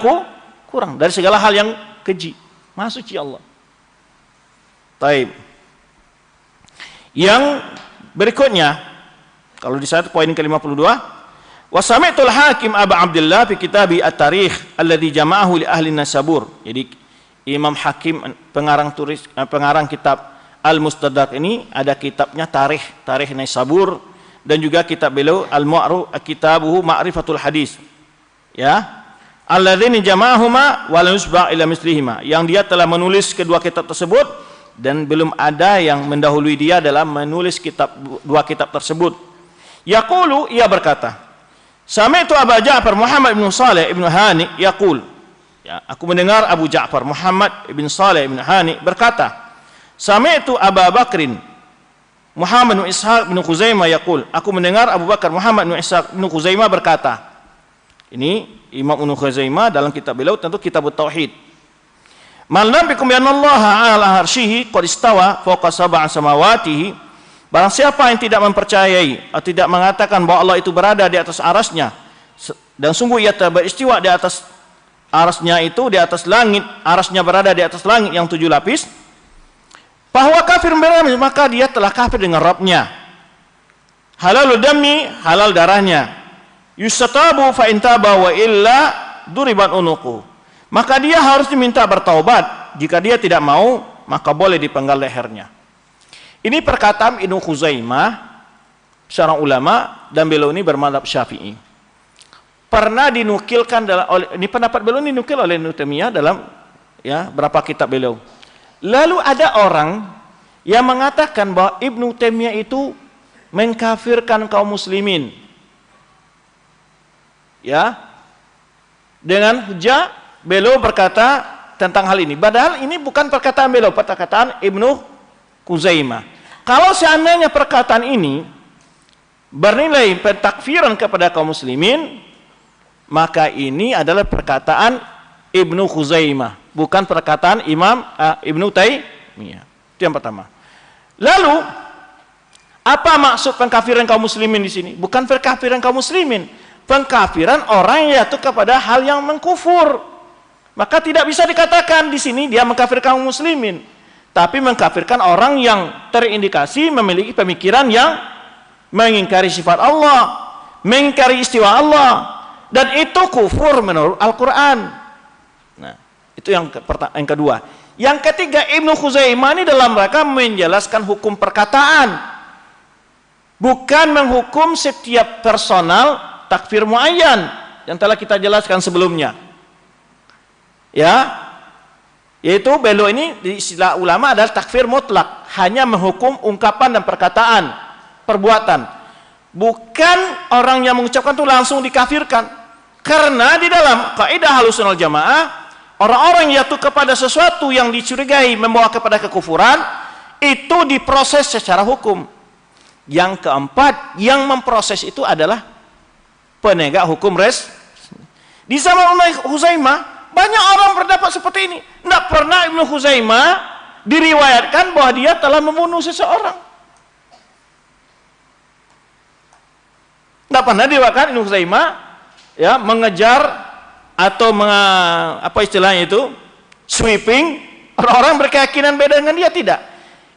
kurang, dari segala hal yang keji. Maha suci Allah. Taib. Yang berikutnya, kalau di saat poin ke-52, wa sami'tul hakim Aba Abdullah fi kitabi at-tarikh alladhi jama'ahu li ahli Nasabur. Jadi Imam Hakim pengarang kitab Al-Mustadrak ini ada kitabnya Tarikh Naisabur, dan juga kitab beliau Al-Mu'ru Kitabuhu Ma'rifatul Hadis. Ya. Alladzini jama'ahuma wa lam yusba' ila mislihima, yang dia telah menulis kedua kitab tersebut dan belum ada yang mendahului dia dalam menulis dua kitab tersebut. Yaqulu, ia berkata, sami'tu Abu Ja'far Muhammad bin Saleh bin Hani yaqul, ya, aku mendengar Abu Ja'far Muhammad bin Saleh bin Hani berkata, sami'tu Abu Bakrin Muhammad bin Ishaq bin Khuzaimah yaqul, aku mendengar Abu Bakar Muhammad bin Ishaq bin Khuzaimah berkata. Ini Imam Ibnu Khuzaimah dalam kitab beliau, tentu kitab Tauhid. Man lam yakum bi annallaha 'ala arsyihi qad istawa fawqa sab'a samawatihi, barang siapa yang tidak mempercayai atau tidak mengatakan bahwa Allah itu berada di atas arasnya, dan sungguh ia beristiwa di atas arasnya, itu di atas langit, arasnya berada di atas langit yang 7 lapis, bahwa kafir berami, maka dia telah kafir dengan Rabbnya. Halalul dami, halal darahnya. Yustatabu fa in taba wa illa duriban unuqu, maka dia harus diminta bertaubat. Jika dia tidak mau, maka boleh dipenggal lehernya. Ini perkataan Ibnu Khuzaimah, seorang ulama, dan beliau ini bermadzhab Syafi'i. Pernah dinukilkan ini pendapat beliau dinukil oleh Ibnu Taimiyah dalam berapa kitab beliau. Lalu ada orang yang mengatakan bahwa Ibnu Taimiyah itu mengkafirkan kaum muslimin. Ya. Dengan hujah beliau berkata tentang hal ini. Padahal ini bukan perkataan beliau, perkataan Ibnu Khuzaimah. Kalau seandainya perkataan ini bernilai pentakfiran kepada kaum muslimin, maka ini adalah perkataan Ibnu Khuzaimah, bukan perkataan Imam Ibnu Taimiyah. Itu yang pertama. Lalu apa maksud pengkafiran kaum muslimin di sini? Bukan pengkafiran kaum muslimin, pengkafiran orang yang jatuh kepada hal yang mengkufur. Maka tidak bisa dikatakan di sini dia mengkafirkan kaum muslimin, tapi mengkafirkan orang yang terindikasi memiliki pemikiran yang mengingkari sifat Allah, mengingkari istiwa Allah, dan itu kufur menurut Al-Quran. Nah, itu yang kedua. Yang ketiga, Ibnu Khuzaimah ini dalam rangka menjelaskan hukum perkataan, bukan menghukum setiap personal takfir muayyan yang telah kita jelaskan sebelumnya. Ya, yaitu beliau ini di istilah ulama adalah takfir mutlak, hanya menghukum ungkapan dan perkataan, perbuatan. Bukan orang yang mengucapkan itu langsung dikafirkan. Karena di dalam kaidah Ahlussunnah wal Jamaah, orang-orang yang jatuh kepada sesuatu yang dicurigai membawa kepada kekufuran, itu diproses secara hukum. Yang keempat, yang memproses itu adalah penegak hukum di zaman Ibnu Khuzaimah banyak orang berpendapat seperti ini. Tidak pernah Ibnu Khuzaimah diriwayatkan bahwa dia telah membunuh seseorang. Tidak pernah diriwayatkan Ibnu Khuzaimah mengejar atau apa istilahnya itu, sweeping orang-orang berkeyakinan beda dengan dia, tidak.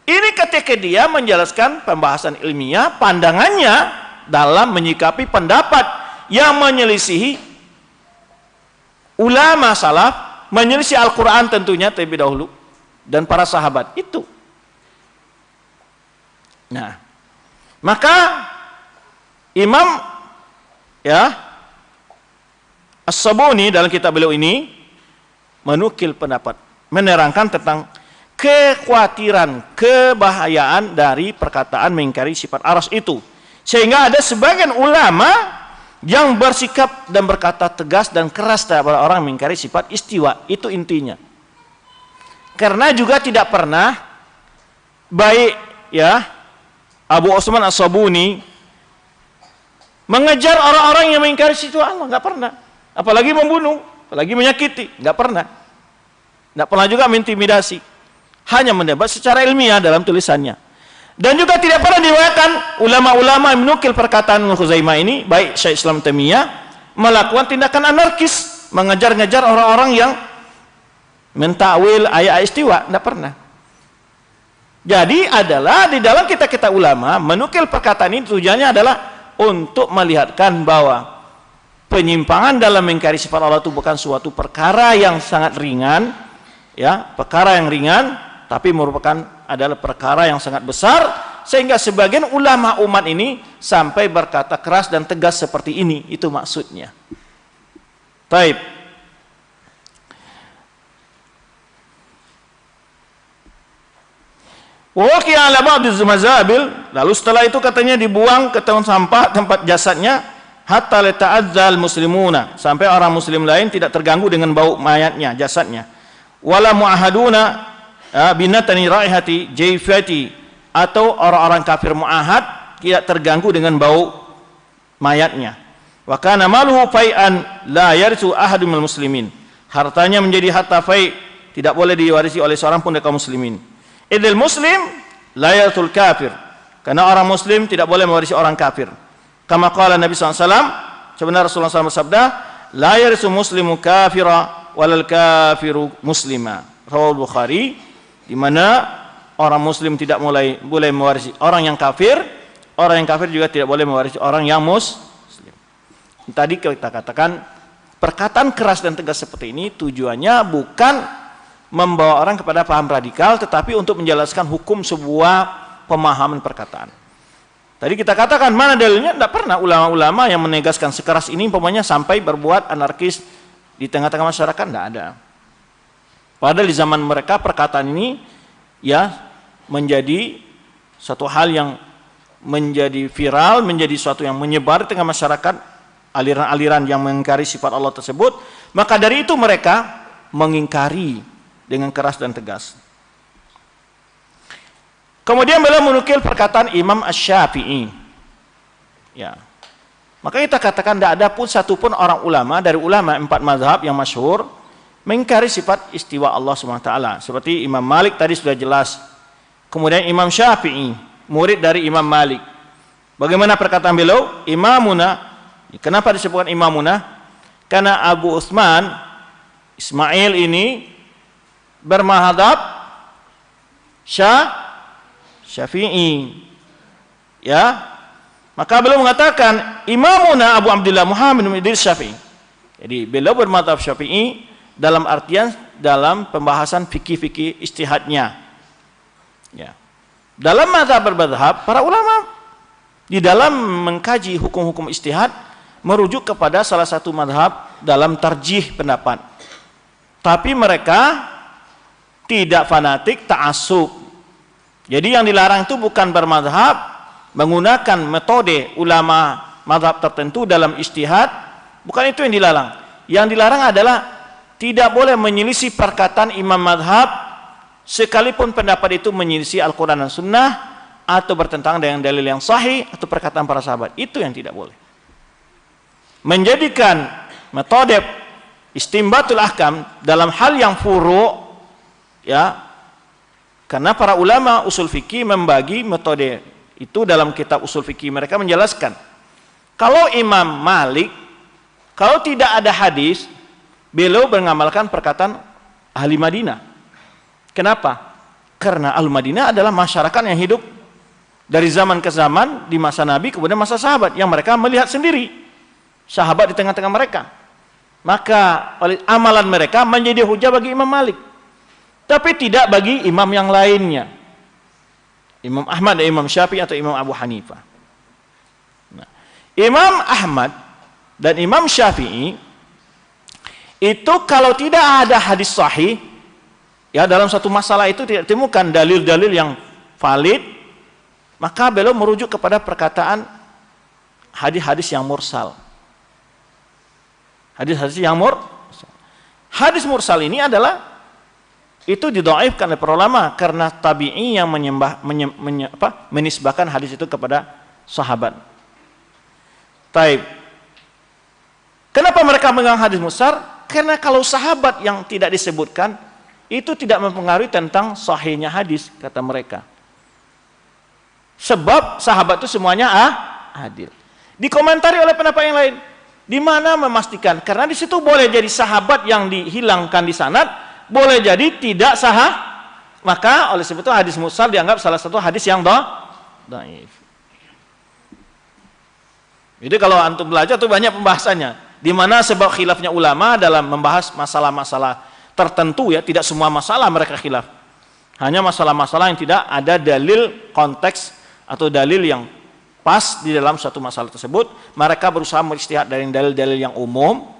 Ini ketika dia menjelaskan pembahasan ilmiah, pandangannya dalam menyikapi pendapat yang menyelisihi ulama salaf, menyelisih Al-Quran tentunya terlebih dahulu, dan para sahabat itu. Nah, maka Imam As-Sabuni dalam kitab beliau ini menukil pendapat, menerangkan tentang kekhawatiran, kebahayaan dari perkataan mengingkari sifat aras itu, sehingga ada sebagian ulama yang bersikap dan berkata tegas dan keras terhadap orang mengingkari sifat istiwa. Itu intinya. Karena juga tidak pernah baik Abu Osman As-Sabuni mengejar orang-orang yang mengingkari sifat Allah, nggak pernah. Apalagi membunuh, apalagi menyakiti, nggak pernah. Nggak pernah juga mengintimidasi. Hanya mendebat secara ilmiah dalam tulisannya. Dan juga tidak pernah diriwayatkan ulama-ulama yang menukil perkataan Ibnu Khuzaimah ini, baik Syekh Islam Taimiyah, melakukan tindakan anarkis, mengejar-ngejar orang-orang yang mentakwil ayat istiwa. Tidak pernah. Jadi adalah di dalam kitab-kitab ulama menukil perkataan ini tujuannya adalah untuk melihatkan bahwa penyimpangan dalam mengingkari sifat Allah itu bukan suatu perkara yang sangat ringan, ya, perkara yang ringan, tapi merupakan adalah perkara yang sangat besar, sehingga sebagian ulama umat ini sampai berkata keras dan tegas seperti ini. Itu maksudnya. Taib. Waqi'a ala ba'd az-mazabil, lalu setelah itu katanya dibuang ke tong sampah tempat jasadnya, hatta la ta'azzal muslimuna, sampai orang muslim lain tidak terganggu dengan bau mayatnya, jasadnya. Wala mu'ahaduna binatani raihati jaifati, atau orang-orang kafir mu'ahad tidak terganggu dengan bau mayatnya. Wa kana maluhu fai'an la yarisu ahadun minal muslimin, hartanya menjadi harta fai', tidak boleh diwarisi oleh seorang pun dari kaum muslimin. Idil muslim la yarisul kafir, karena orang muslim tidak boleh mewarisi orang kafir. Kama qala Nabi SAW, sebenarnya Rasulullah SAW bersabda, la yarisu muslimu kafira walal kafiru muslima. Rawal Bukhari, di mana orang muslim tidak boleh mewarisi orang yang kafir, orang yang kafir juga tidak boleh mewarisi orang yang muslim. Tadi kita katakan perkataan keras dan tegas seperti ini tujuannya bukan membawa orang kepada paham radikal, tetapi untuk menjelaskan hukum sebuah pemahaman perkataan. Tadi kita katakan mana dalilnya? Tidak pernah ulama-ulama yang menegaskan sekeras ini umpamanya sampai berbuat anarkis di tengah-tengah masyarakat, tidak ada. Padahal di zaman mereka perkataan ini ya menjadi satu hal yang menjadi viral, menjadi suatu yang menyebar di tengah masyarakat, aliran-aliran yang mengingkari sifat Allah tersebut. Maka dari itu mereka mengingkari dengan keras dan tegas. Kemudian beliau menukil perkataan Imam Asy-Syafi'i. Ya. Maka kita katakan tidak ada pun satu pun orang ulama dari ulama 4 mazhab yang masyhur mengingkari sifat istiwa Allah SWT. Seperti Imam Malik tadi sudah jelas. Kemudian Imam Syafi'i, murid dari Imam Malik. Bagaimana perkataan beliau? Imamuna. Kenapa disebutkan Imamuna? Karena Abu Utsman Ismail ini bermadzhab Syafi'i, ya. Maka beliau mengatakan Imamuna Abu Abdullah Muhammad bin Idris Syafi'i. Jadi beliau bermadzhab Syafi'i dalam artian dalam pembahasan fikih-fikih ijtihadnya. Ya. Dalam mazhab bermadzhab, para ulama di dalam mengkaji hukum-hukum ijtihad merujuk kepada salah satu mazhab dalam tarjih pendapat. Tapi mereka tidak fanatik, ta'assub. Jadi yang dilarang itu bukan bermadzhab, menggunakan metode ulama mazhab tertentu dalam ijtihad, bukan itu yang dilarang. Yang dilarang adalah tidak boleh menyelisih perkataan imam mazhab, sekalipun pendapat itu menyelisih Al-Quran dan Sunnah, atau bertentangan dengan dalil yang sahih, atau perkataan para sahabat. Itu yang tidak boleh. Menjadikan metode istimbatul ahkam dalam hal yang furu', ya, karena para ulama usul fikih membagi metode itu dalam kitab usul fikih mereka menjelaskan. Kalau Imam Malik, kalau tidak ada hadis, beliau mengamalkan perkataan ahli Madinah. Kenapa? Karena ahli Madinah adalah masyarakat yang hidup dari zaman ke zaman, di masa Nabi kemudian masa sahabat, yang mereka melihat sendiri sahabat di tengah-tengah mereka. Maka oleh amalan mereka menjadi hujah bagi Imam Malik. Tapi tidak bagi imam yang lainnya, Imam Ahmad, Imam Syafi'i, atau Imam Abu Hanifah. Nah, Imam Ahmad dan Imam Syafi'i itu kalau tidak ada hadis sahih, ya, dalam satu masalah itu tidak ditemukan dalil-dalil yang valid, maka beliau merujuk kepada perkataan hadis-hadis yang mursal. Hadis-hadis yang mursal. Hadis mursal ini adalah itu didhaifkan oleh para ulama karena tabi'i yang menisbahkan hadis itu kepada sahabat. Taib. Kenapa mereka memegang hadis mursal? Karena kalau sahabat yang tidak disebutkan itu tidak mempengaruhi tentang sahihnya hadis, kata mereka. Sebab sahabat itu semuanya adil. Dikomentari oleh pendapat yang lain. Di mana memastikan? Karena di situ boleh jadi sahabat yang dihilangkan di sanad, boleh jadi tidak sahih, maka oleh sebab itu hadis mursal dianggap salah satu hadis yang dhaif. Jadi kalau antum belajar tuh banyak pembahasannya, di mana sebab khilafnya ulama dalam membahas masalah-masalah tertentu ya, tidak semua masalah mereka khilaf. Hanya masalah-masalah yang tidak ada dalil konteks atau dalil yang pas di dalam suatu masalah tersebut, mereka berusaha beristihad dari dalil-dalil yang umum.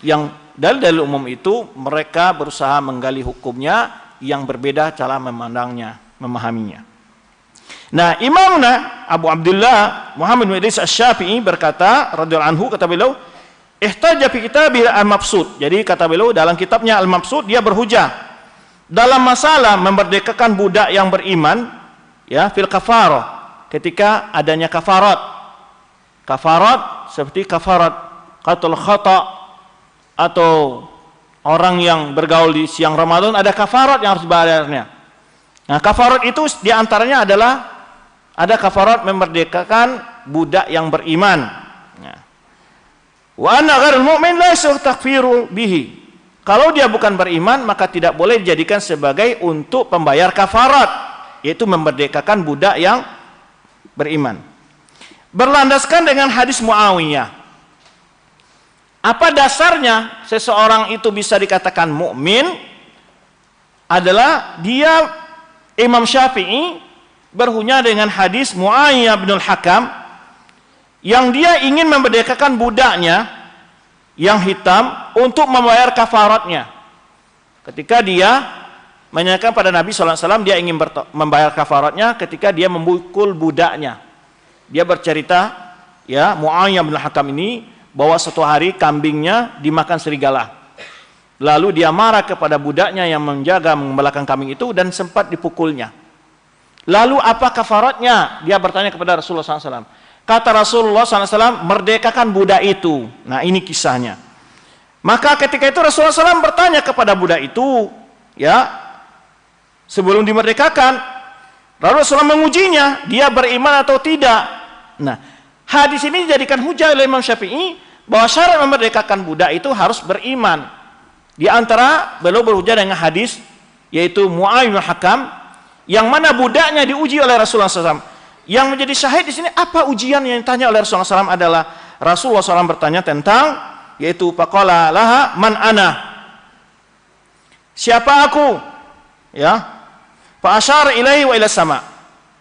Yang dalil-dalil umum itu mereka berusaha menggali hukumnya yang berbeda cara memandangnya, memahaminya. Nah, Imamna Abu Abdullah Muhammad bin Idris Asy-Syafi'i berkata radhiyallahu anhu, kata beliau, ihtajja fi kitabih Al-Mabsut. Jadi kata beliau dalam kitabnya Al-Mabsut dia berhujah dalam masalah memerdekakan budak yang beriman, ya, fil kafarah, ketika adanya kafarat. Kafarat seperti kafarat qatul khata, atau orang yang bergaul di siang Ramadan ada kafarat yang harus dibayarnya. Nah, kafarat itu diantaranya adalah ada kafarat memerdekakan budak yang beriman. Wa anna ghairul mu'min la yastaghfiru bihi. Kalau dia bukan beriman, maka tidak boleh dijadikan sebagai untuk pembayar kafarat, yaitu memerdekakan budak yang beriman. Berlandaskan dengan hadis Muawiyah. Apa dasarnya seseorang itu bisa dikatakan mukmin? Adalah dia, Imam Syafi'i berhujjah dengan hadis Muawiyah bin Al-Hakam yang dia ingin memerdekakan budaknya yang hitam untuk membayar kafaratnya. Ketika dia menanyakan pada Nabi SAW, dia ingin membayar kafaratnya ketika dia memukul budaknya. Dia bercerita, ya, Muawiyah bin Hakam ini, bahwa suatu hari kambingnya dimakan serigala. Lalu dia marah kepada budaknya yang menjaga membelakang kambing itu dan sempat dipukulnya. Lalu apa kafaratnya? Dia bertanya kepada Rasulullah SAW. Kata Rasulullah SAW, merdekakan budak itu. Nah, ini kisahnya. Maka ketika itu Rasulullah SAW bertanya kepada budak itu, ya, sebelum dimerdekakan, lalu Rasulullah mengujinya, dia beriman atau tidak. Nah, hadis ini dijadikan hujah oleh Imam Syafi'i bahwa syarat memerdekakan budak itu harus beriman. Di antara beliau berhujah dengan hadis yaitu Muawiyah bin Hakam, yang mana budaknya diuji oleh Rasulullah SAW. Yang menjadi syahid di sini apa ujian yang ditanya oleh Rasulullah SAW adalah Rasulullah SAW bertanya tentang, yaitu faqala laha man ana, siapa aku, ya, fa asyara ilaihi wa ila sama,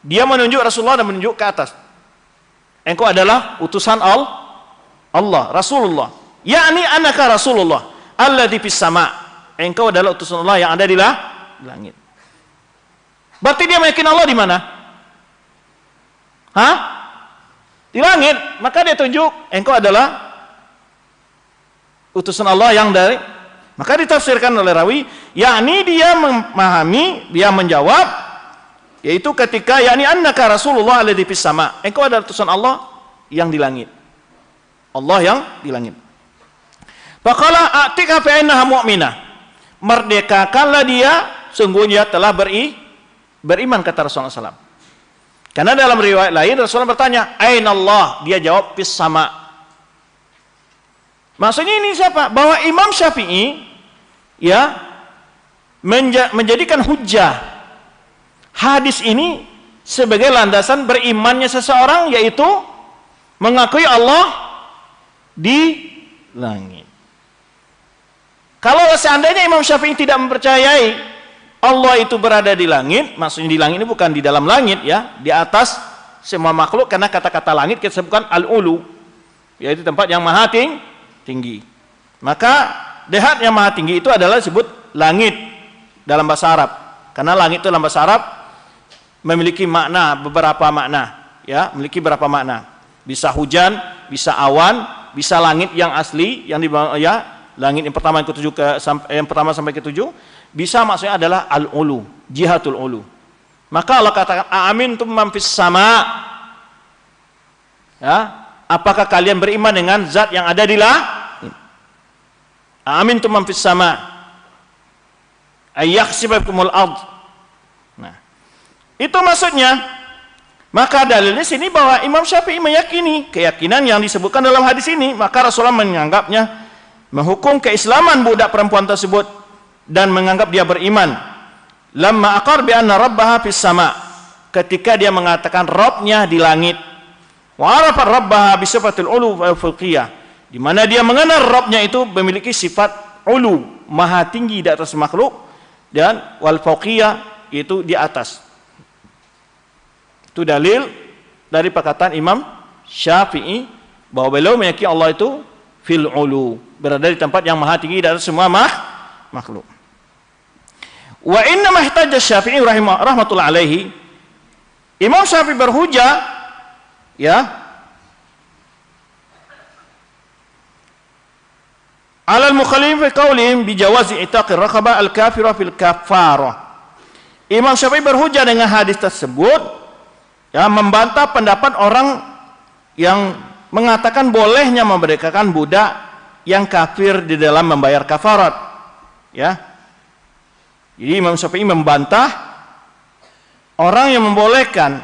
dia menunjuk Rasulullah dan menunjuk ke atas, engkau adalah utusan Allah Rasulullah, yakni anaka Rasulullah alladzi fis sama, engkau adalah utusan Allah yang ada di langit. Berarti dia meyakini Allah di mana? Hah? Di langit. Maka dia tunjuk engkau adalah utusan Allah yang dari. Maka ditafsirkan oleh rawi, yakni dia memahami, dia menjawab, yaitu ketika yakni annaka Rasulullah alladzi fis sama, engkau adalah utusan Allah yang di langit. Allah yang di langit. Faqala a'tika fa innaha mu'minah. Merdekakanlah dia, sungguhnya telah beriman, kata Rasulullah SAW. Karena dalam riwayat lain Rasulullah bertanya, aina Allah? Dia jawab fis sama. Maksudnya ini siapa? Bahwa Imam Syafi'i, ya, menjadikan hujjah hadis ini sebagai landasan berimannya seseorang, yaitu mengakui Allah di langit. Kalau seandainya Imam Syafi'i tidak mempercayai Allah itu berada di langit, maksudnya di langit ini bukan di dalam langit, ya, di atas semua makhluk, karena kata-kata langit kita sebutkan al-ulu, yaitu tempat yang maha tinggi. Maka dehat yang maha tinggi itu adalah disebut langit dalam bahasa Arab, karena langit itu dalam bahasa Arab memiliki makna, beberapa makna, ya, memiliki beberapa makna. Bisa hujan, bisa awan, bisa langit yang asli yang dibangun, ya, langit yang pertama yang pertama sampai ke-7. Bisa maksudnya adalah al-ulu, jihatul ulu. Maka Allah katakan, aamintum man fis sama, ya, apakah kalian beriman dengan zat yang ada di langit? Aamintum man fis sama ayyakhsibakumul ard. Nah, itu maksudnya. Maka dalilnya sini bahwa Imam Syafi'i meyakini keyakinan yang disebutkan dalam hadis ini. Maka Rasulullah menganggapnya, menghukum keislaman budak perempuan tersebut dan menganggap dia beriman. Lamma aqar bi anna rabbaha fis sama, ketika dia mengatakan Rabbnya di langit. Wa arafa rabbaha bi sifatil ulu wal fawqiyah, di mana dia mengenal Rabbnya itu memiliki sifat ulu, maha tinggi di atas makhluk, dan wal fauqiyah itu di atas. Itu dalil dari perkataan Imam Syafi'i bahwa beliau meyakini Allah itu fil ulu, berada di tempat yang maha tinggi dari semua makhluk. Wa inna mahtaja Syafi'i rahmatullah alaihi, Imam Syafi'i berhujah ya alal mukhalifin fi qaulihim bi jawazi itaqir raqabah al kafirah fil kafarah. Imam Syafi'i berhujah dengan hadis tersebut, ya, membantah pendapat orang yang mengatakan bolehnya memerdekakan budak yang kafir di dalam membayar kafarat, ya. Jadi Imam Syafi'i membantah orang yang membolehkan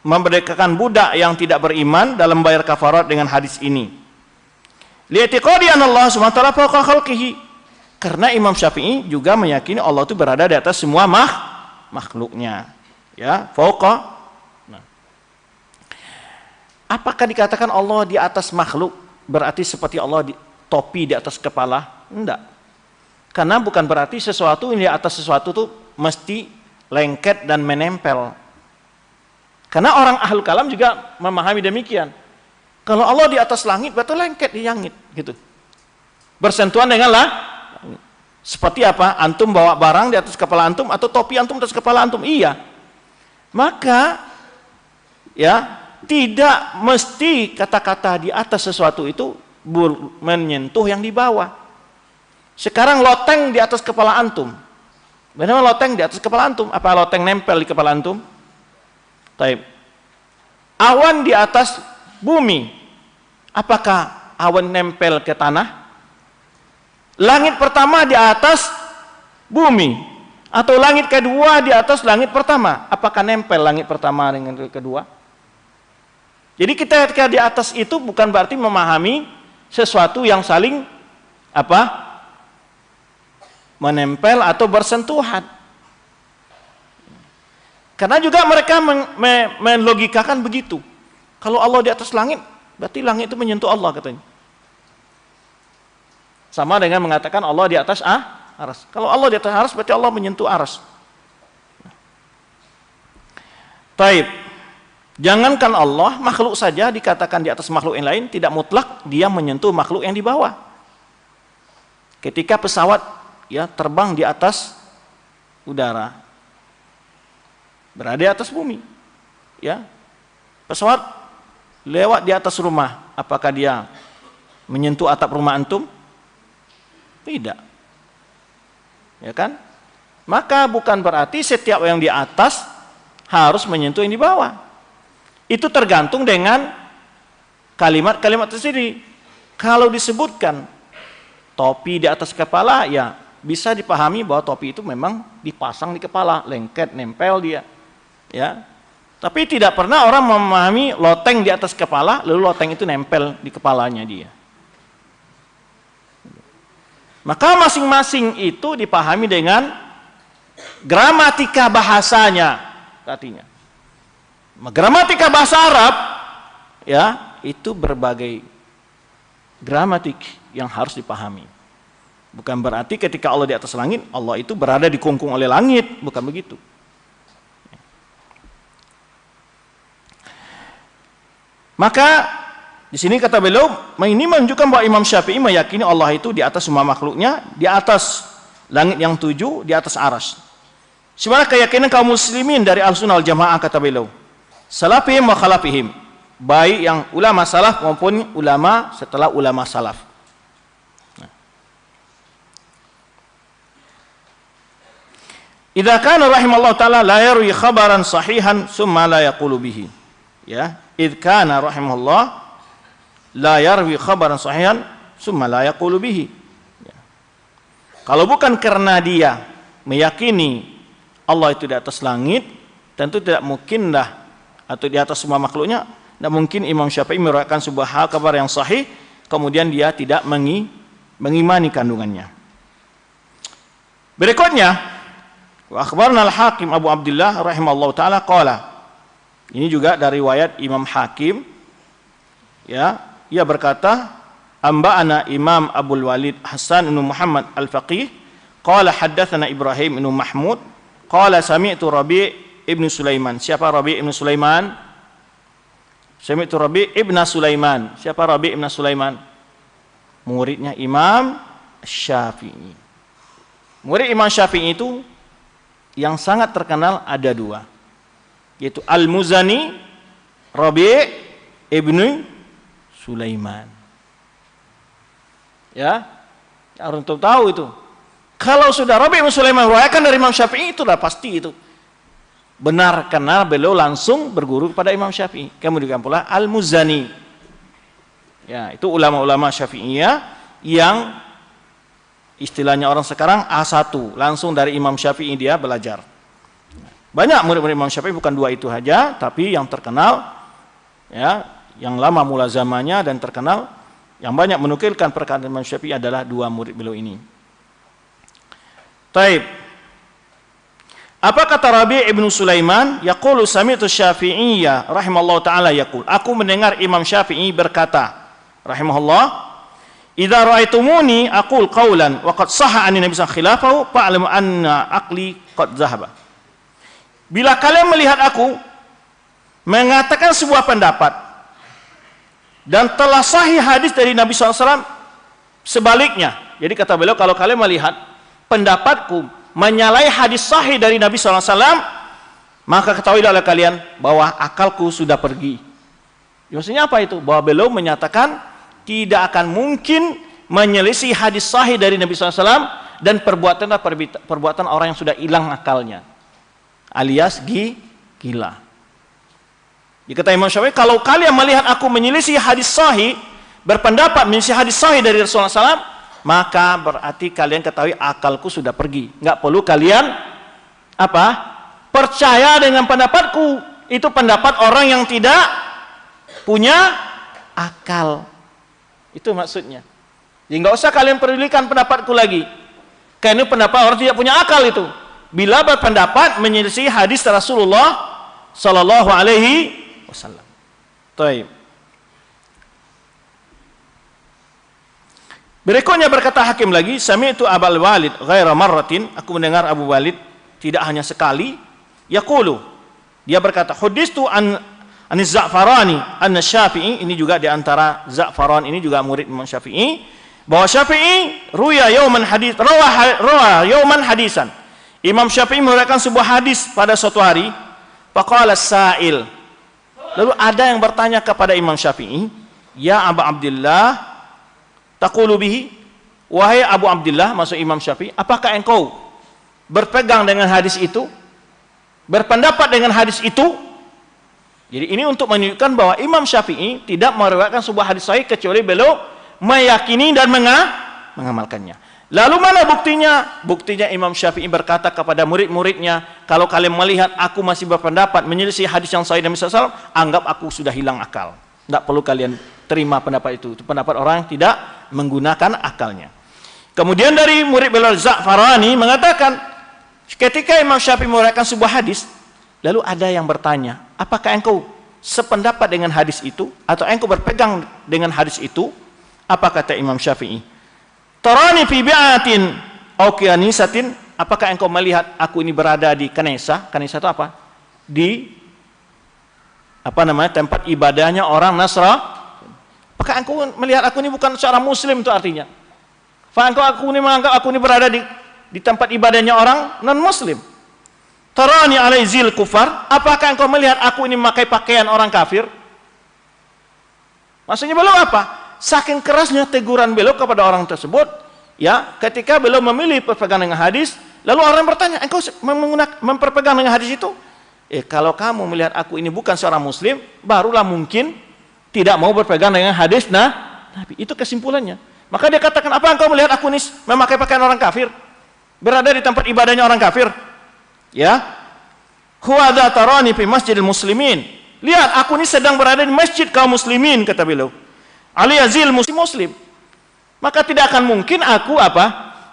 memerdekakan budak yang tidak beriman dalam membayar kafarat dengan hadis ini. Li'tiqadi anna Allah Subhanahu wa ta'ala fawqa khalqihi. Karena Imam Syafi'i juga meyakini Allah itu berada di atas semua makhluknya, ya, fawqa. Nah, apakah dikatakan Allah di atas makhluk berarti seperti Allah di topi di atas kepala? Enggak. Karena bukan berarti sesuatu yang di atas sesuatu itu mesti lengket dan menempel. Karena orang ahlul kalam juga memahami demikian. Kalau Allah di atas langit berarti lengket di langit gitu. Bersentuhan dengan langit. Seperti apa? Antum bawa barang di atas kepala antum atau topi antum di atas kepala antum? Iya. Maka ya, tidak mesti kata-kata di atas sesuatu itu menyentuh yang di bawah. Sekarang loteng di atas kepala antum. Benar loteng di atas kepala antum? Apa loteng nempel di kepala antum? Taib. Awan di atas bumi. Apakah awan nempel ke tanah? Langit pertama di atas bumi atau langit kedua di atas langit pertama, apakah nempel langit pertama dengan kedua? Jadi kita ketika di atas itu bukan berarti memahami sesuatu yang saling apa? Menempel atau bersentuhan. Karena juga mereka melogikakan begitu. Kalau Allah di atas langit, berarti langit itu menyentuh Allah katanya. Sama dengan mengatakan Allah di atas aras. Kalau Allah di atas aras berarti Allah menyentuh aras. Taib. Jangankan Allah, makhluk saja dikatakan di atas makhluk yang lain, tidak mutlak dia menyentuh makhluk yang di bawah. Ketika pesawat ya terbang di atas udara, berada di atas bumi, ya, pesawat lewat di atas rumah, apakah dia menyentuh atap rumah antum? Tidak, ya kan? Maka bukan berarti setiap yang di atas harus menyentuh yang di bawah. Itu tergantung dengan kalimat-kalimat tersendiri. Kalau disebutkan topi di atas kepala, ya bisa dipahami bahwa topi itu memang dipasang di kepala, lengket, nempel dia, ya. Tapi tidak pernah orang memahami loteng di atas kepala, lalu loteng itu nempel di kepalanya dia. Maka masing-masing itu dipahami dengan gramatika bahasanya, artinya. Gramatika bahasa Arab, ya, itu berbagai gramatik yang harus dipahami. Bukan berarti ketika Allah di atas langit, Allah itu berada dikungkung oleh langit, bukan begitu. Maka di sini kata beliau, ini menunjukkan bahwa Imam Syafi'i meyakini Allah itu di atas semua makhluknya, di atas langit yang 7, di atas aras. Sebagaimana keyakinan kaum muslimin dari Ahlussunnah wal Jamaah, kata beliau, salafihim wa khalafihim, baik yang ulama salaf maupun ulama setelah ulama salaf. Idza kana rahimallahu taala la yarwi khabaran sahihan summa la yaqulu bihi. Ya, idza kana rahimahullah la yarwi khabaran sahihan summa la yaqulu bihi. Ya. Kalau bukan karena dia meyakini Allah itu di atas langit, tentu tidak mungkinlah, atau di atas semua makhluknya, tidak mungkin Imam Syafi'i meriwayatkan sebuah kabar yang sahih kemudian dia tidak mengimani kandungannya. Berikutnya, wa akhbarna al-Hakim Abu Abdullah rahimallahu taala qala. Ini juga dari riwayat Imam Hakim, ya, ia berkata Amba'ana Imam Abdul Walid Hasan bin Muhammad Al-Faqih qala haddatsana Ibrahim bin Mahmud qala sami'tu Rabi' ibn Sulaiman. Siapa Rabi' ibn Sulaiman? Sami'tu Rabi' ibn Sulaiman. Siapa Rabi' ibn Sulaiman? Muridnya Imam Syafi'i. Murid Imam Syafi'i itu yang sangat terkenal ada dua, yaitu Al-Muzani Rabi' ibn Sulaiman. Ya, harus tahu itu. Kalau sudah Rabi' bin Sulaiman meriwayatkan dari Imam Syafi'i, itu sudah pasti itu benar, karena beliau langsung berguru kepada Imam Syafi'i. Kemudian pula Al-Muzani. Ya, itu ulama-ulama Syafi'iyah yang istilahnya orang sekarang A1, langsung dari Imam Syafi'i dia belajar. Banyak murid-murid Imam Syafi'i, bukan dua itu saja, tapi yang terkenal, ya, yang lama mulazamanya dan terkenal, yang banyak menukilkan perkataan Imam Syafi'i adalah dua murid beliau ini. Taib. Apa kata Rabi' ibn Sulaiman? Yaqulu sami'tu Syafi'iyya rahimallahu ta'ala yaqul. Aku mendengar Imam Syafi'i berkata, rahimahullah, idza ra'aitumuni aqul qawlan wa qad sahha 'ani Nabi sallallahu alaihi wasallam khilafahu fa'lamu anna aqli qad dhahaba. Bila kalian melihat aku mengatakan sebuah pendapat dan telah sahih hadis dari Nabi SAW sebaliknya. Jadi kata beliau, kalau kalian melihat pendapatku menyalahi hadis sahih dari Nabi SAW, maka ketahuilah oleh kalian bahwa akalku sudah pergi. Maksudnya apa itu? Bahwa beliau menyatakan tidak akan mungkin menyelisih hadis sahih dari Nabi SAW, dan perbuatan orang yang sudah hilang akalnya, alias gila. Dikata Imam Syafi'i, kalau kalian melihat aku menyelisih hadis sahih, berpendapat menyelisih hadis sahih dari Rasulullah SAW, maka berarti kalian ketahui akalku sudah pergi. Nggak perlu kalian apa? Percaya dengan pendapatku. Itu pendapat orang yang tidak punya akal. Itu maksudnya. Jadi nggak usah kalian pedulikan pendapatku lagi. Karena pendapat orang tidak punya akal itu. Bila berpendapat menyelisih hadis Rasulullah Sallallahu Alaihi Wasallam. Taib. Berikutnya berkata Hakim lagi, sami'tu Abul Walid ghaira marratin, aku mendengar Abu Walid tidak hanya sekali, yaqulu, dia berkata, hudistu an Za'farani anna Syafi'i, ini juga di antara Za'faran ini juga murid Imam Syafi'i, bahwa Syafi'i ruya yauman hadis, rawa yauman hadisan. Imam Syafi'i meriwayatkan sebuah hadis pada suatu hari, faqala sa'il. Lalu ada yang bertanya kepada Imam Syafi'i, ya Abu Abdullah, taqulu bihi, wahai Abu Abdullah, maksud Imam Syafi'i, apakah engkau berpegang dengan hadis itu, berpendapat dengan hadis itu? Jadi ini untuk menunjukkan bahwa Imam Syafi'i tidak meriwayatkan sebuah hadis sahih kecuali beliau meyakini dan mengamalkannya. Lalu mana buktinya? Buktinya Imam Syafi'i berkata kepada murid-muridnya, kalau kalian melihat aku masih berpendapat menyelisih hadis yang sahih Nabi SAW, anggap aku sudah hilang akal. Tidak perlu kalian terima pendapat itu. Itu pendapat orang yang tidak menggunakan akalnya. Kemudian dari murid beliau Za'farani mengatakan, ketika Imam Syafi'i meriwayatkan sebuah hadis, lalu ada yang bertanya, apakah engkau sependapat dengan hadis itu, atau engkau berpegang dengan hadis itu? Apa kata Imam Syafi'i? Tarani fi bi'atin au kanisatin, apakah engkau melihat aku ini berada di kanisa? Kanisa itu apa? Di tempat ibadahnya orang Nasrani. Apakah engkau melihat aku ini bukan seorang muslim, itu artinya? Aku ini menganggap aku ini berada di tempat ibadahnya orang non muslim. Tarani alai zil kufar, apakah engkau melihat aku ini memakai pakaian orang kafir? Maksudnya beliau apa? Saking kerasnya teguran beliau kepada orang tersebut, ya, ketika beliau memilih berpegang dengan hadis, lalu orang bertanya, engkau memperpegang dengan hadis itu? Kalau kamu melihat aku ini bukan seorang muslim, barulah mungkin tidak mau berpegang dengan hadis Nabi. Itu kesimpulannya. Maka dia katakan, apa engkau melihat aku ini memakai pakaian orang kafir, berada di tempat ibadahnya orang kafir? Ya, huwa dza tarani fi masjidil muslimin. Lihat, aku ini sedang berada di masjid kaum muslimin, kata beliau. Ali azil muslim. Maka tidak akan mungkin aku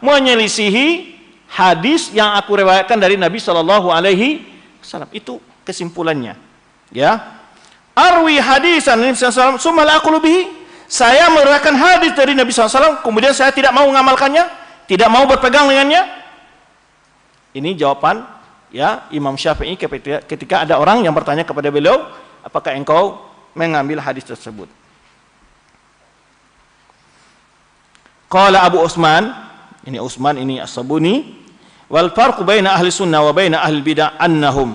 menyelisihi hadis yang aku riwayatkan dari Nabi Shallallahu Alaihi Wasallam. Itu kesimpulannya. Ya, arwi hadisan Nabi Sallallahu Alaihi Wasallam, summa la aqulu bihi. saya meriwayatkan hadis dari Nabi SAW, kemudian saya tidak mau mengamalkannya, tidak mau berpegang dengannya. Ini jawaban ya Imam Syafi'i ketika ada orang yang bertanya kepada beliau, apakah engkau mengambil hadis tersebut? Qala Abu Utsman, ini Utsman ini As-Sabuni, wal farqu baina ahli sunnah wa baina ahli bid'ah annahum.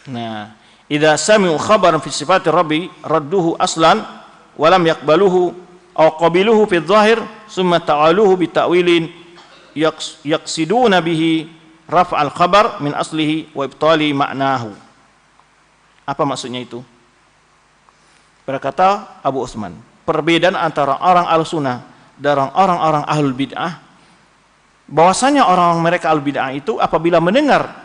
Nah, idza sami'u khabaran fi sifati rabbi radduhu aslan wa lam yaqbaluhu aw qabiluhu fi dhahir summa ta'aluhu bi ta'wilin yaqsiduna bihi raf'al khabar min aslihi wa ibtali ma'nahu. Apa maksudnya itu? Berkata Abu Utsman, perbedaan antara orang Ahlussunnah dan orang-orang Ahlul Bid'ah, bahwasanya orang mereka Ahlul Bid'ah itu apabila mendengar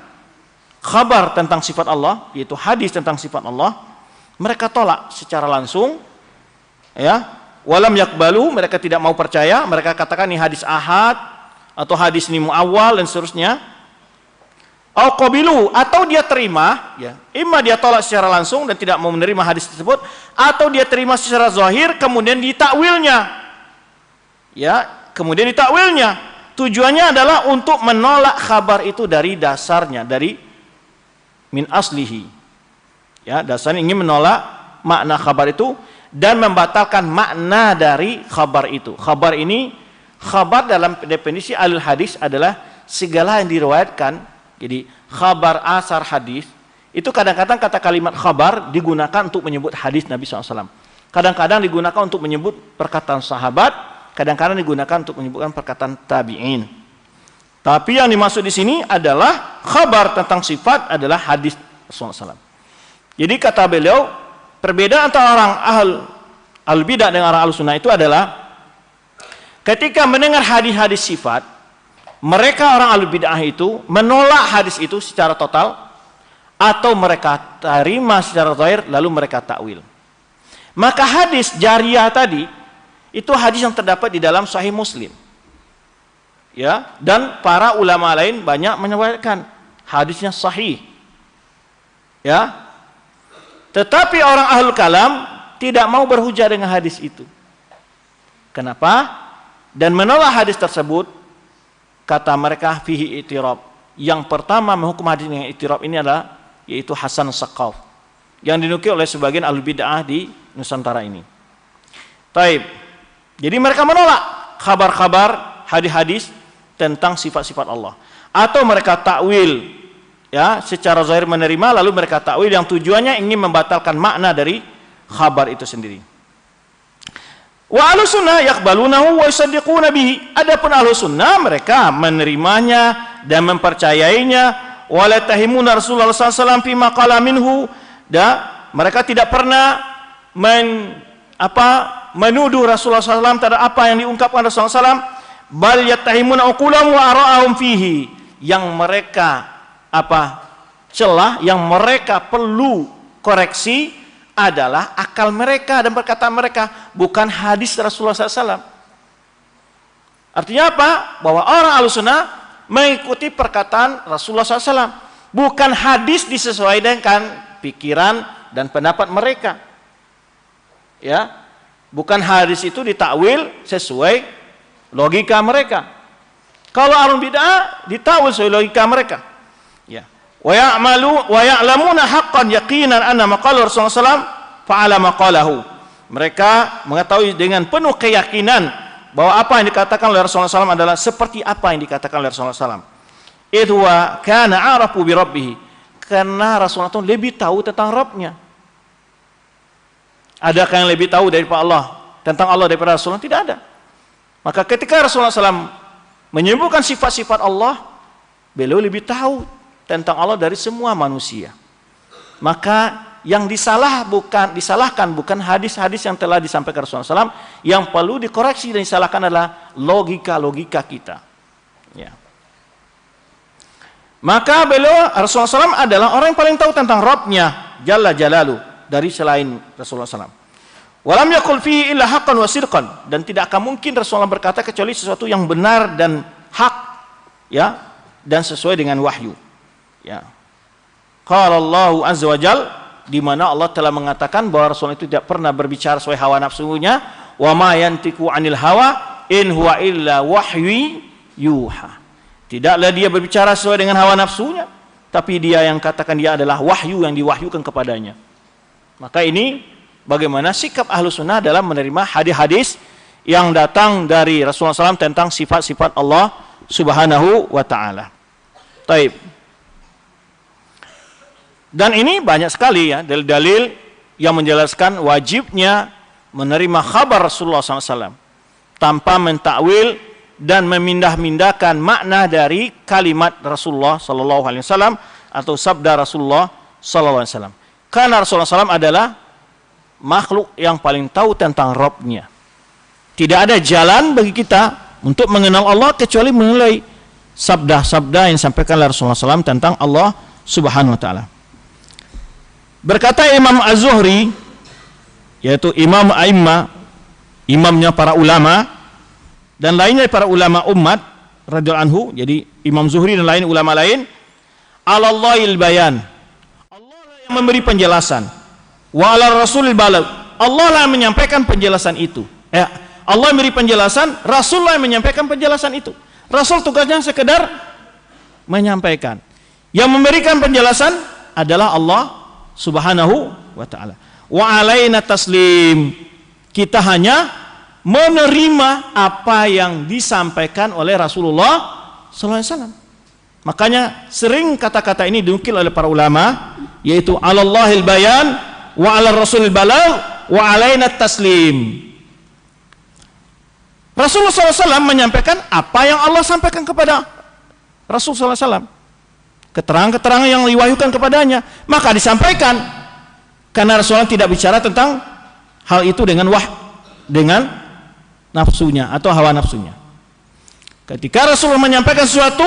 kabar tentang sifat Allah, yaitu hadis tentang sifat Allah, mereka tolak secara langsung, ya, walam yakbalu, mereka tidak mau percaya, mereka katakan ini hadis ahad atau hadis ini muawwal dan seterusnya. Au qabilu, atau dia terima, ya, imma dia tolak secara langsung dan tidak mau menerima hadis tersebut, atau dia terima secara zahir kemudian ditakwilnya, ya, kemudian ditakwilnya. Tujuannya adalah untuk menolak kabar itu dari dasarnya, dari min aslihi, ya, dasarnya ingin menolak makna kabar itu dan membatalkan makna dari kabar itu. Kabar ini, kabar dalam definisi ahli hadis adalah segala yang diriwayatkan. Jadi khabar asar hadis itu kadang-kadang kata kalimat khabar digunakan untuk menyebut hadis Nabi SAW. Kadang-kadang digunakan untuk menyebut perkataan sahabat, kadang-kadang digunakan untuk menyebutkan perkataan tabi'in. Tapi yang dimaksud di sini adalah khabar tentang sifat adalah hadis Rasulullah SAW. Jadi kata beliau, perbedaan antara orang ahlul bidah dengan orang ahlussunnah itu adalah ketika mendengar hadis-hadis sifat, mereka orang ahlul bid'ah itu menolak hadis itu secara total, atau mereka terima secara zahir lalu mereka takwil. Maka hadis jariyah tadi itu hadis yang terdapat di dalam Sahih Muslim, ya, dan para ulama lain banyak menyebutkan hadisnya sahih, ya. Tetapi orang ahlul kalam tidak mau berhujah dengan hadis itu. Kenapa? Dan menolak hadis tersebut. Kata mereka fihi itirab. Yang pertama menghukum hadis dengan itirab ini adalah yaitu Hasan Saqaf yang dinukil oleh sebagian ahlul bid'ah di Nusantara ini. Taib. Jadi mereka menolak kabar-kabar hadis-hadis tentang sifat-sifat Allah, atau mereka takwil, ya, secara zahir menerima lalu mereka takwil yang tujuannya ingin membatalkan makna dari kabar itu sendiri. Wa ahlussunnah yaqbalunahu wa yusaddiquna bihi. Adapun ahlussunnah mereka menerimanya dan mempercayainya. Wa la tahimuna Rasulullah sallallahu alaihi wasallam fi ma qala minhu. Mereka tidak pernah menuduh Rasulullah SAW terhadap apa yang diungkapkan Rasulullah SAW. Bal yattahimuna uqulahum wa ara'ahum fihi. Yang mereka celah, yang mereka perlu koreksi adalah akal mereka dan perkataan mereka, bukan hadis Rasulullah SAW. Artinya apa? Bahwa orang ahlussunnah mengikuti perkataan Rasulullah SAW, bukan hadis disesuaikan dengan pikiran dan pendapat mereka, ya, bukan hadis itu ditakwil sesuai logika mereka. Kalau ahlul bid'ah ditakwil sesuai logika mereka, ya. Wa ya'lamuna haqqan yaqinan anna maqala Rasulullah SAW fa'ala maqalahu. Mereka mengetahui dengan penuh keyakinan bahwa apa yang dikatakan oleh Rasulullah SAW adalah seperti apa yang dikatakan oleh Rasulullah SAW. Idh wa kana arafu bi rabbih. Karena Rasulullah SAW lebih tahu tentang Rabbnya. Adakah yang lebih tahu daripada Allah tentang Allah daripada Rasulullah? Tidak ada. Maka ketika Rasulullah SAW menyebutkan sifat-sifat Allah, beliau lebih tahu tentang Allah dari semua manusia. Maka yang disalahkan bukan hadis-hadis yang telah disampaikan Rasulullah SAW. Yang perlu dikoreksi dan disalahkan adalah logika-logika kita, ya. Maka beliau Rasulullah SAW adalah orang yang paling tahu tentang Rabbnya Jalla Jalalu dari selain Rasulullah SAW. Walam yakul fihi illa haqqan wa sidqan. Dan tidak akan mungkin Rasulullah berkata kecuali sesuatu yang benar dan hak, ya, dan sesuai dengan wahyu. Ya. Qala Allah azza wa jal, di mana Allah telah mengatakan bahwa Rasul itu tidak pernah berbicara sesuai hawa nafsunya, wa ma yantiqu 'anil hawa in huwa illa wahyu yuha. Tidaklah dia berbicara sesuai dengan hawa nafsunya, tapi dia yang katakan dia adalah wahyu yang diwahyukan kepadanya. Maka ini bagaimana sikap Ahlus Sunnah dalam menerima hadis-hadis yang datang dari Rasulullah SAW tentang sifat-sifat Allah Subhanahu wa ta'ala. Taib. Dan ini banyak sekali ya dalil-dalil yang menjelaskan wajibnya menerima khabar Rasulullah SAW tanpa mentakwil dan memindah-mindahkan makna dari kalimat Rasulullah SAW atau sabda Rasulullah SAW. Karena Rasulullah SAW adalah makhluk yang paling tahu tentang Rabb-Nya. Tidak ada jalan bagi kita untuk mengenal Allah kecuali melalui sabda-sabda yang disampaikan oleh Rasulullah SAW tentang Allah Subhanahu wa ta'ala. Berkata Imam Az-Zuhri, yaitu Imam A'immah, imamnya para ulama dan lainnya para ulama umat radhiyallahu anhu, jadi Imam Zuhri dan lain ulama lain, Allahil bayan, Allah lah yang memberi penjelasan, wa ala rasulil balagh, Allah lah yang menyampaikan penjelasan itu. Allah memberi penjelasan, Rasulullah yang menyampaikan penjelasan itu. Rasul tugasnya sekedar menyampaikan. Yang memberikan penjelasan adalah Allah Subhanahu wa ta'ala. Wa alaina taslim, kita hanya menerima apa yang disampaikan oleh Rasulullah SAW. Makanya sering kata-kata ini dinukil oleh para ulama, yaitu alallahil bayan wa ala rasulil balagh wa alaina taslim. Rasulullah SAW menyampaikan apa yang Allah sampaikan kepada Rasulullah SAW. Keterangan-keterangan yang diwahyukan kepadanya, maka disampaikan. Karena Rasulullah tidak bicara tentang hal itu dengan dengan nafsunya atau hawa nafsunya. Ketika Rasulullah menyampaikan sesuatu,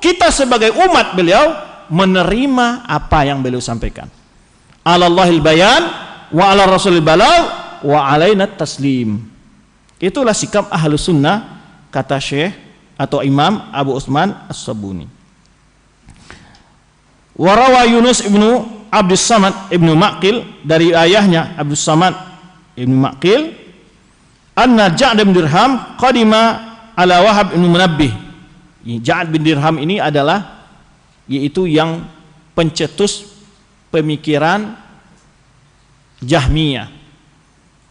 kita sebagai umat beliau menerima apa yang beliau sampaikan. Alallahil bayan wa ala rasulil balagh wa alaina taslim. Itulah sikap Ahlus Sunnah, kata Syekh atau Imam Abu Utsman As-Sabuni. Warawa Yunus ibnu Abdus Samad ibnu Maqil, dari ayahnya Abdus Samad ibnu Maqil, anna Ja'd bin Dirham qadima ala Wahab ibnu Munabbih. Ja'd bin Dirham ini adalah yaitu yang pencetus pemikiran Jahmiyah.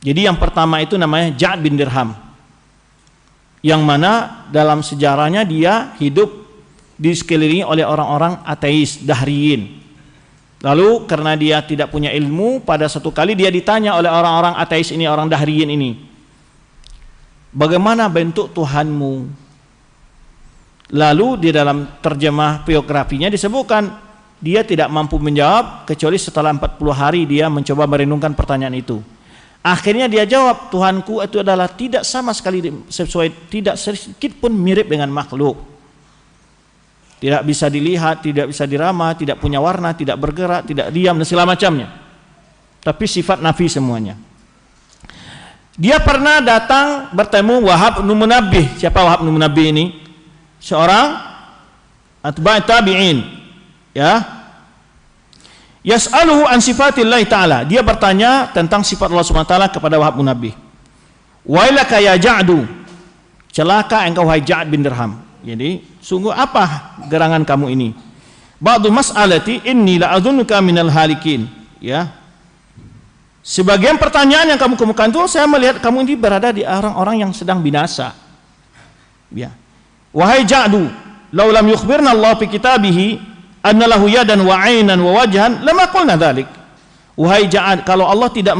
Jadi yang pertama itu namanya Ja'd bin Dirham, yang mana dalam sejarahnya dia hidup di sekelilingi oleh orang-orang ateis, dahriyin. Lalu karena dia tidak punya ilmu, pada satu kali dia ditanya oleh orang-orang ateis ini, orang dahriyin ini, bagaimana bentuk Tuhanmu? Lalu di dalam terjemah biografinya disebutkan dia tidak mampu menjawab kecuali setelah 40 hari dia mencoba merenungkan pertanyaan itu. Akhirnya dia jawab, Tuhanku itu adalah tidak sama sekali sesuai, tidak sedikit pun mirip dengan makhluk. Tidak bisa dilihat, tidak bisa dirama, tidak punya warna, tidak bergerak, tidak diam dan segala macamnya. Tapi sifat nafi semuanya. Dia pernah datang bertemu Wahab bin Munabbih. Siapa Wahab bin Munabbih ini? Seorang atba' tabi'in, ya. Yas'aluhu an sifatillahi ta'ala. Dia bertanya tentang sifat Allah Subhanahu wa ta'ala kepada Wahab bin Munabbih. Wailaka ya Ja'du, celaka engkau wahai Ja'd bin Dirham. Jadi sungguh apa gerangan kamu ini? Ba'du mas'alati inni la'adhunuka minal halikin. Ya. Sebagian pertanyaan yang kamu kemukakan itu saya melihat kamu ini berada di orang-orang yang sedang binasa. Ya. Wahai Ja'du, law lam yukhbirna Allah fi kitabihi anna lahu yadan wa 'ainan wa wajhan lama qulna dzalik. Wahai Ja'ad, kalau Allah tidak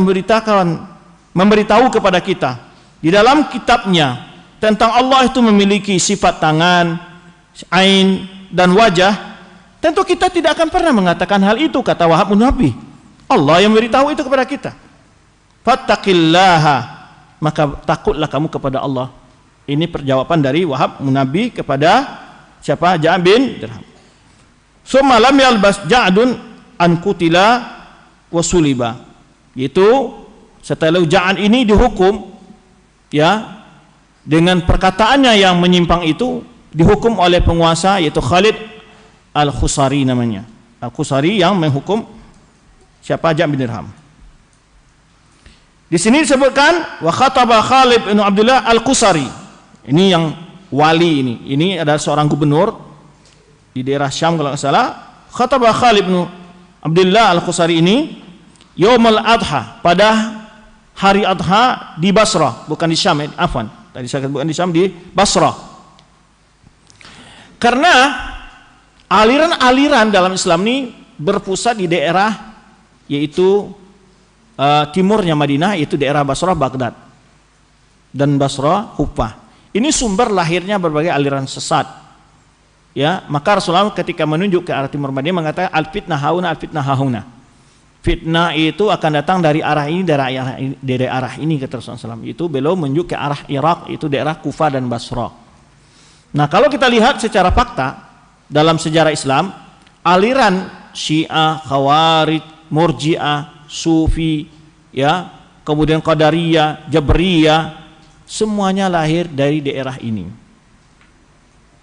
memberitahu kepada kita di dalam kitabnya tentang Allah itu memiliki sifat tangan, ain dan wajah, tentu kita tidak akan pernah mengatakan hal itu, kata Wahab bin Munabbih. Allah yang memberitahu itu kepada kita. Fattaqillaha, maka takutlah kamu kepada Allah. Ini perjawaban dari Wahab bin Munabbih kepada siapa? Ja'd bin Dirham. Summa lam yalbas Ja'dun an qutila wa suliba. Yaitu setelah Ja'd ini dihukum, ya, dengan perkataannya yang menyimpang itu dihukum oleh penguasa yaitu Khalid Al-Khusari namanya. Al-Khusari yang menghukum siapa? Ja'd bin Dirham. Di sini disebutkan wa khataba Khalid bin Abdullah Al-Qusari. Ini yang wali ini. Ini adalah seorang gubernur di daerah Syam kalau nggak salah. Khataba Khalid bin Abdullah Al-Qusari ini Yaumul Adha, pada hari Adha di Basrah, bukan di Syam, afwan. Tadi saya katakan bukan di Syam, di Basrah. Karena aliran-aliran dalam Islam ini berpusat di daerah yaitu timurnya Madinah, yaitu daerah Basrah, Baghdad, dan Basrah, Kufah. Ini sumber lahirnya berbagai aliran sesat. Ya, maka Rasulullah ketika menunjuk ke arah timur Madinah mengatakan al-fitnah hauna, al-fitnah hauna. Fitnah itu akan datang dari arah ini, dari arah ini, kata Rasulullah SAW. Itu beliau menunjuk ke arah Irak, itu daerah Kufah dan Basrah. Nah, kalau kita lihat secara fakta dalam sejarah Islam, aliran Syiah, Khawarij, Murji'ah, Sufi, ya, kemudian Qadariyah, Jabriyah, semuanya lahir dari daerah ini.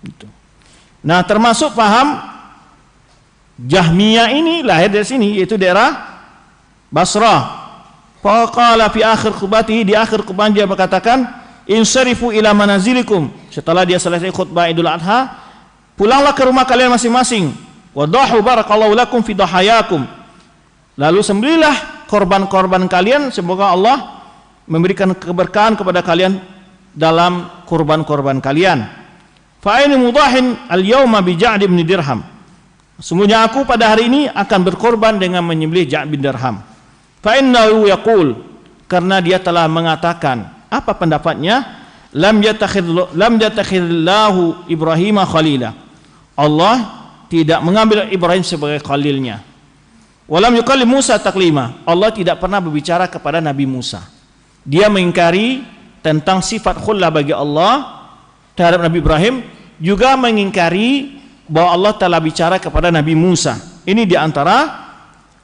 Gitu. Nah, termasuk paham Jahmiyah ini lahir dari sini, yaitu daerah Basrah. Faqala fi akhir khutbatihi, di akhir khutbah dia berkatakan, insarifu ila manazilikum. Setelah dia selesai khutbah Idul Adha, pulanglah ke rumah kalian masing-masing. Wadahu barakallahu lakum fi dahayakum. Lalu sembelihlah korban-korban kalian, semoga Allah memberikan keberkahan kepada kalian dalam korban-korban kalian. Fa aini mudahin al-yawma bi Ja'd bin Dirham. Sungguhnya aku pada hari ini akan berkorban dengan menyembelih Ja'd bin Dirham. Fa innahu yaqul, karena dia telah mengatakan, apa pendapatnya? Lam yatakhidillahu Ibrahim khalila. Allah tidak mengambil Ibrahim sebagai khalilnya. Walam yukallim Musa taklima. Allah tidak pernah berbicara kepada Nabi Musa. Dia mengingkari tentang sifat khullah bagi Allah terhadap Nabi Ibrahim, juga mengingkari bahwa Allah telah bicara kepada Nabi Musa. Ini diantara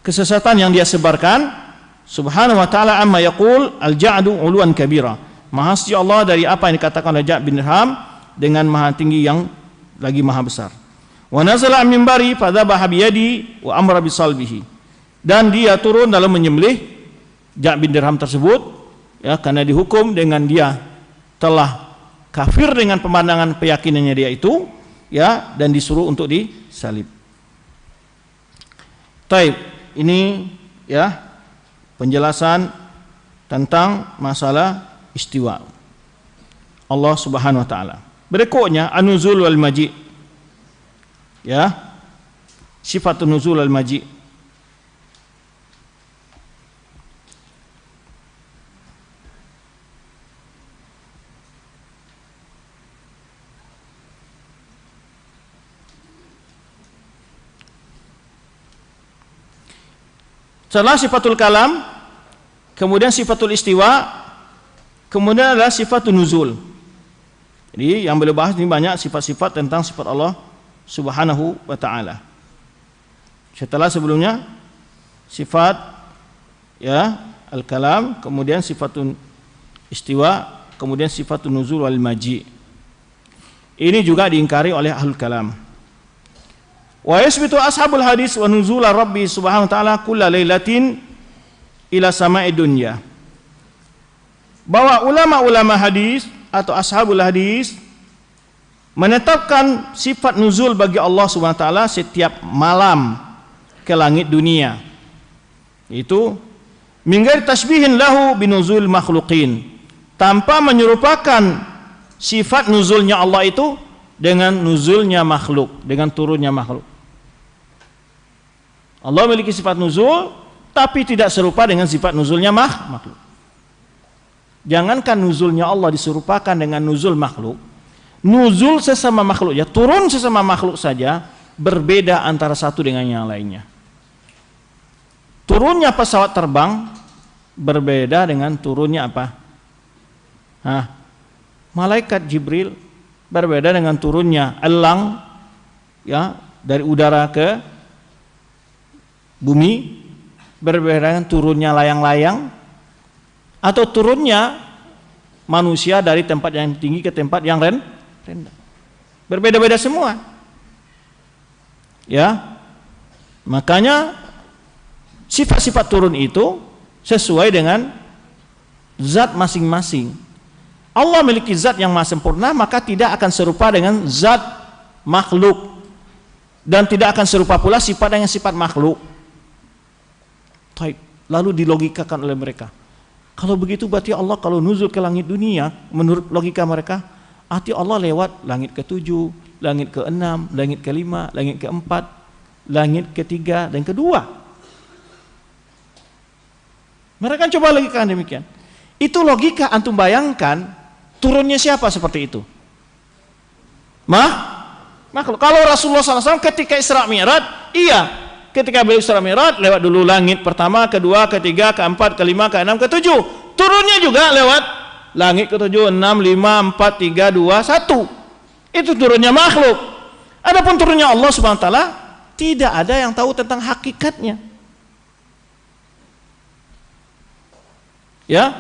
kesesatan yang dia sebarkan. Subhanahu wa ta'ala amma yaqul al-ja'du uluan kabira. Maha suci Allah dari apa yang dikatakan oleh Ja'd bin Dirham, dengan maha tinggi yang lagi maha besar. Wa nazala min minbari fadhabaha biyadi wa amra bisalbihi. Dan dia turun dalam menyembelih Ja'd bin Dirham tersebut, ya, karena dihukum dengan dia telah kafir dengan pemandangan keyakinannya dia itu, ya, dan disuruh untuk disalib. Taib, ini ya penjelasan tentang masalah istiwa Allah Subhanahu wa taala. Berikutnya an-nuzul wal maji'. Ya. Sifat nuzul wal maji'. Setelah sifatul kalam, kemudian sifatul istiwa, kemudian adalah sifatul nuzul. Jadi yang boleh bahas ini banyak sifat-sifat tentang sifat Allah Subhanahu wa ta'ala. Setelah sebelumnya sifat, ya, al-kalam, kemudian sifatul istiwa, kemudian sifatul nuzul wal maji'. Ini juga diingkari oleh ahlul kalam. Wa yasbitu ashabul hadis wa nuzula rabbi subhanahu wa ta'ala kulla lailatin ila sama'i dunya. Bahwa ulama-ulama hadis atau ashabul hadis menetapkan sifat nuzul bagi Allah subhanahu wa ta'ala setiap malam ke langit dunia. Itu minggar tasbihin lahu binuzul makhluqin, tanpa menyerupakan sifat nuzulnya Allah itu dengan nuzulnya makhluk, dengan turunnya makhluk. Allah memiliki sifat nuzul, tapi tidak serupa dengan sifat nuzulnya makhluk. Jangankan nuzulnya Allah diserupakan dengan nuzul makhluk, nuzul sesama makhluk, ya, turun sesama makhluk saja berbeda antara satu dengan yang lainnya. Turunnya pesawat terbang berbeda dengan turunnya apa? Malaikat Jibril berbeda dengan turunnya elang, ya, dari udara ke bumi, berbeda dengan turunnya layang-layang, atau turunnya manusia dari tempat yang tinggi ke tempat yang rendah. Berbeda-beda semua. Ya. Makanya sifat-sifat turun itu sesuai dengan zat masing-masing. Allah memiliki zat yang maha sempurna, maka tidak akan serupa dengan zat makhluk, dan tidak akan serupa pula sifat dengan sifat makhluk. Lalu dilogikakan oleh mereka, kalau begitu berarti Allah kalau nuzul ke langit dunia, menurut logika mereka, arti Allah lewat langit ke-7, langit ke-6, langit ke-5, langit ke-4, langit ke-3 dan ke-2. Mereka coba logikakan demikian. Itu logika, antum bayangkan turunnya siapa seperti itu? Makhluk. Kalau Rasulullah SAW ketika Isra Mi'raj, iya, ketika beliau Isra Mi'raj lewat dulu langit pertama, kedua, ketiga, keempat, kelima, keenam, ketujuh. Turunnya juga lewat langit ke-7, 6, 5, 4, 3, 2, 1. Itu turunnya makhluk. Adapun turunnya Allah Subhanahu wa taala, tidak ada yang tahu tentang hakikatnya. Ya,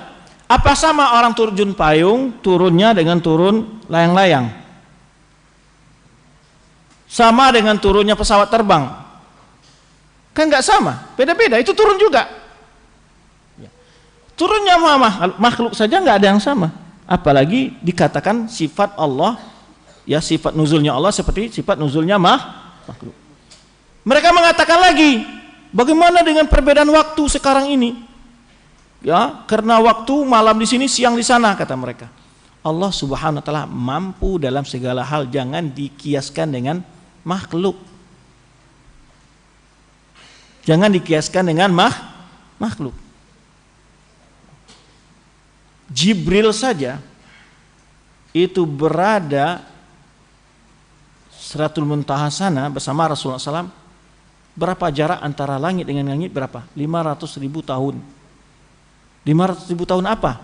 apa sama orang terjun payung turunnya dengan turun layang-layang? Sama dengan turunnya pesawat terbang? Kan nggak sama, beda-beda. Itu turun juga. Turunnya makhluk saja nggak ada yang sama, apalagi dikatakan sifat Allah, ya, sifat nuzulnya Allah seperti sifat nuzulnya makhluk. Mereka mengatakan lagi, bagaimana dengan perbedaan waktu sekarang ini? Ya, karena waktu malam di sini, siang di sana, kata mereka. Allah Subhanahu wa taala mampu dalam segala hal, jangan dikiaskan dengan makhluk. Jangan dikiaskan dengan makhluk. Jibril saja itu berada Siratul Muntaha sana bersama Rasulullah SAW. Berapa jarak antara langit dengan langit? Berapa? 500.000 tahun. 500.000 tahun apa?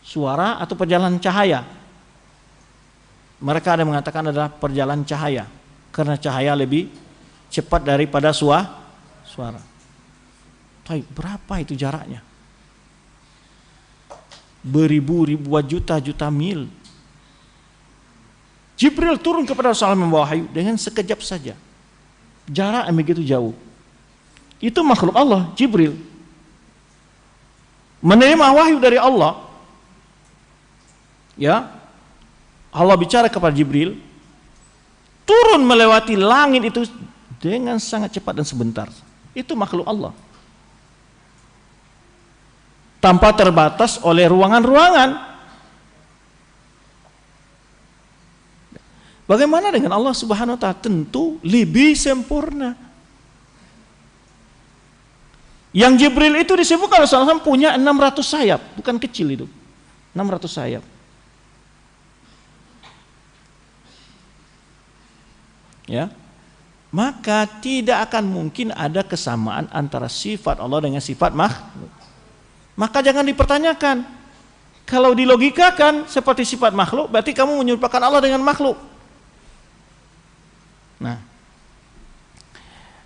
Suara atau perjalanan cahaya? Mereka ada mengatakan adalah perjalanan cahaya, karena cahaya lebih cepat daripada suara. Tapi berapa itu jaraknya? Beribu-ribuan juta-juta mil. Jibril turun kepada Rasulullah membawa wahyu dengan sekejap saja. Jarak yang begitu jauh. Itu makhluk Allah, Jibril. Menerima wahyu dari Allah. Ya, Allah bicara kepada Jibril, turun melewati langit itu dengan sangat cepat dan sebentar. Itu makhluk Allah, tanpa terbatas oleh ruangan-ruangan. Bagaimana dengan Allah Subhanahu wa taala? Tentu lebih sempurna. Yang Jibril itu disebutkan Rasulullah SAW punya 600 sayap, bukan kecil itu. 600 sayap. Ya. Maka tidak akan mungkin ada kesamaan antara sifat Allah dengan sifat makhluk. Maka jangan dipertanyakan. Kalau dilogikakan seperti sifat makhluk, berarti kamu menyerupakan Allah dengan makhluk. Nah,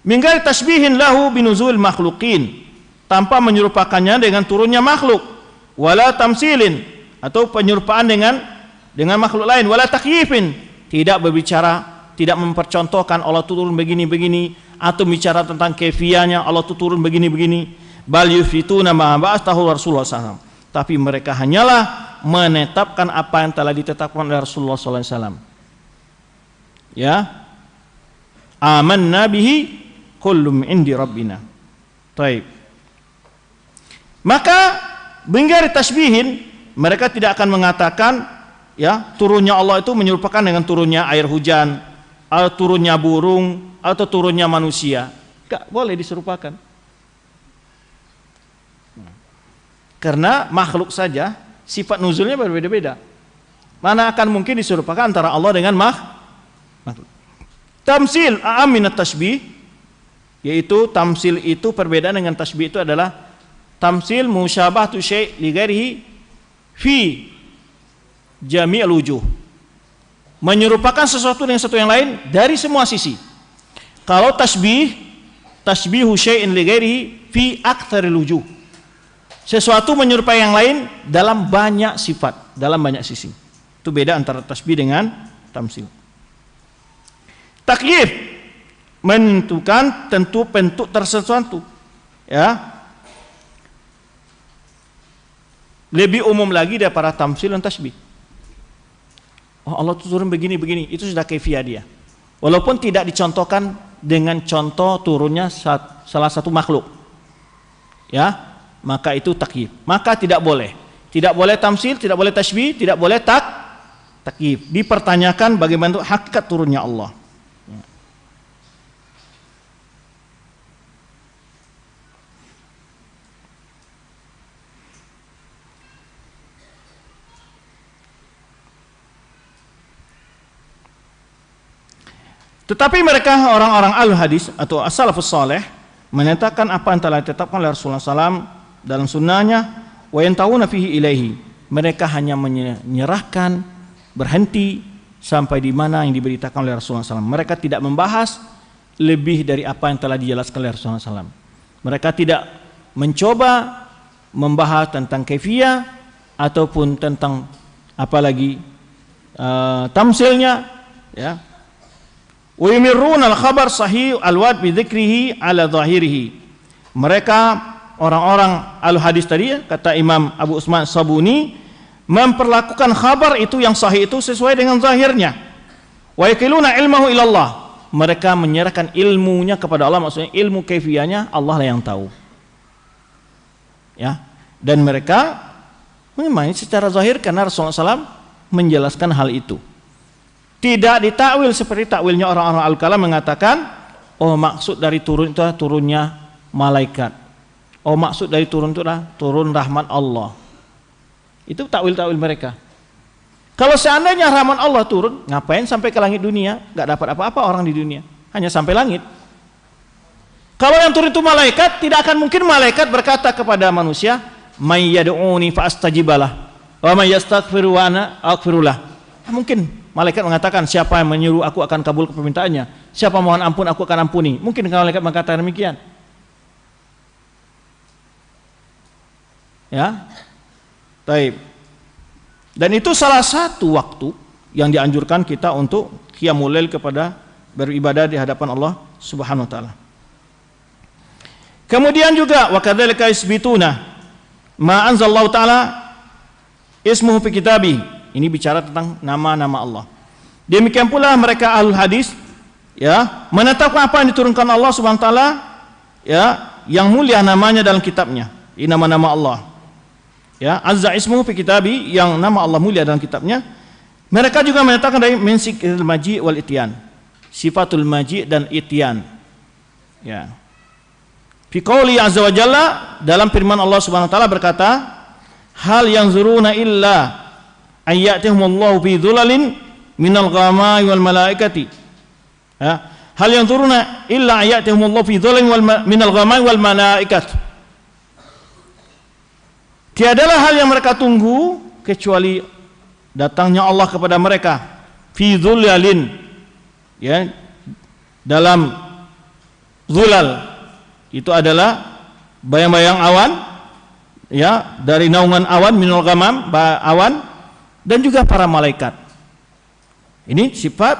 minggal tasbihin lahu binuzul makhluqin, tanpa menyerupakannya dengan turunnya makhluk, wala tamsilin, atau penyerupaan dengan makhluk lain, wala takyifin, tidak berbicara, tidak mempercontohkan Allah turun begini-begini, atau bicara tentang kefianya Allah turun begini-begini. Bal yufituna ma ba'athahu Rasulullah SAW, tapi mereka hanyalah menetapkan apa yang telah ditetapkan oleh Rasulullah SAW. Ya, amanna bihi kullum indi rabbina. Taib. Maka binggari tasbihin, mereka tidak akan mengatakan, ya, turunnya Allah itu menyerupakan dengan turunnya air hujan, atau turunnya burung, atau turunnya manusia. Enggak boleh diserupakan. Karena makhluk saja sifat nuzulnya berbeda-beda. Mana akan mungkin diserupakan antara Allah dengan makhluk? Tamsil a'am tasbih, yaitu tamsil itu perbedaan dengan tasbih itu adalah tamsil musyabahatu syai' li ghairihi fi jami'il wujuh, menyerupakan sesuatu dengan sesuatu yang lain dari semua sisi. Kalau tasbihu syai'in li ghairihi fi aktsaril wujuh, sesuatu menyerupai yang lain dalam banyak sifat, dalam banyak sisi. Itu beda antara tasbih dengan tamsil. Takyif menentukan tentu bentuk tersesuatu, ya. lebih umum lagi daripada tamsil dan tasbih. Oh, Allah turun begini-begini, itu sudah kaifiyah dia. Walaupun tidak dicontohkan dengan contoh turunnya salah satu makhluk. Ya, maka itu takyif. Maka tidak boleh. Tidak boleh tamsil, tidak boleh tasbih, tidak boleh takyif. Dipertanyakan bagaimana hakikat turunnya Allah. Tetapi mereka orang-orang al-hadis atau as-salafus saleh menyatakan apa yang telah ditetapkan oleh Rasulullah SAW dalam sunnahnya, wa yantawuna fihi ilaihi. Mereka hanya menyerahkan, berhenti sampai di mana yang diberitakan oleh Rasulullah SAW. Mereka tidak membahas lebih dari apa yang telah dijelaskan oleh Rasulullah SAW. Mereka tidak mencoba membahas tentang kaifiyah ataupun tentang apalagi tamsilnya, ya. Wa yumirruna al-khabar sahih al-wad bi dzikrihi ala zahirihi. Mereka orang-orang al-hadis tadi, kata Imam Abu Usman Sabuni, memperlakukan khabar itu yang sahih itu sesuai dengan zahirnya. Wa yakiluna ilmahu ilallah. Mereka menyerahkan ilmunya kepada Allah, maksudnya ilmu kaifiyahnya Allah yang tahu. Ya. Dan mereka memang secara zahir karena Rasulullah SAW menjelaskan hal itu. Tidak ditakwil seperti takwilnya orang-orang al-kalam mengatakan, oh maksud dari turun itu turunnya malaikat. Oh maksud dari turun itu turun rahmat Allah. Itu takwil-takwil mereka. Kalau seandainya rahmat Allah turun, ngapain sampai ke langit dunia? Gak dapat apa-apa orang di dunia, hanya sampai langit. Kalau yang turun itu malaikat, tidak akan mungkin malaikat berkata kepada manusia, may yad'uni fa astajibalah wa may yastaghfiru wa ana aghfirullah. Mungkin malaikat mengatakan, siapa yang menyuruh aku akan kabul permintaannya, siapa mohon ampun aku akan ampuni. Mungkin kalau malaikat mengatakan demikian. Ya. Taib. Dan itu salah satu waktu yang dianjurkan kita untuk qiyamul lail kepada beribadah di hadapan Allah Subhanahu wa taala. Kemudian juga wa kadzalika isbituna ma anzalallahu taala ismuhu fi kitabi. Ini bicara tentang nama-nama Allah. Demikian pula mereka ahlul hadis, ya, menetapkan apa yang diturunkan Allah Subhanahu wa taala, ya, yang mulia namanya dalam kitabnya. Ini nama-nama Allah. Ya, azza ismuhu fi kitabi, yang nama Allah mulia dalam kitabnya. Mereka juga menetapkan dari min sifatul maji wal ityan. Sifatul maji dan ityan. Ya. Fi qouli azza wa jalla, dalam firman Allah Subhanahu wa taala berkata, hal yanzuruna illa ayyatihumullahu fi dhulalin minal ghamai wal malaikati. Ya. Hal yang turuna illa ayyatihumullahu fi dhulalin minal ghamai wal malaikat. Tiadalah hal yang mereka tunggu kecuali datangnya Allah kepada mereka fi dhulalin, ya, dalam dhulal itu adalah bayang-bayang awan, ya, dari naungan awan, minal ghamam, awan, dan juga para malaikat. Ini sifat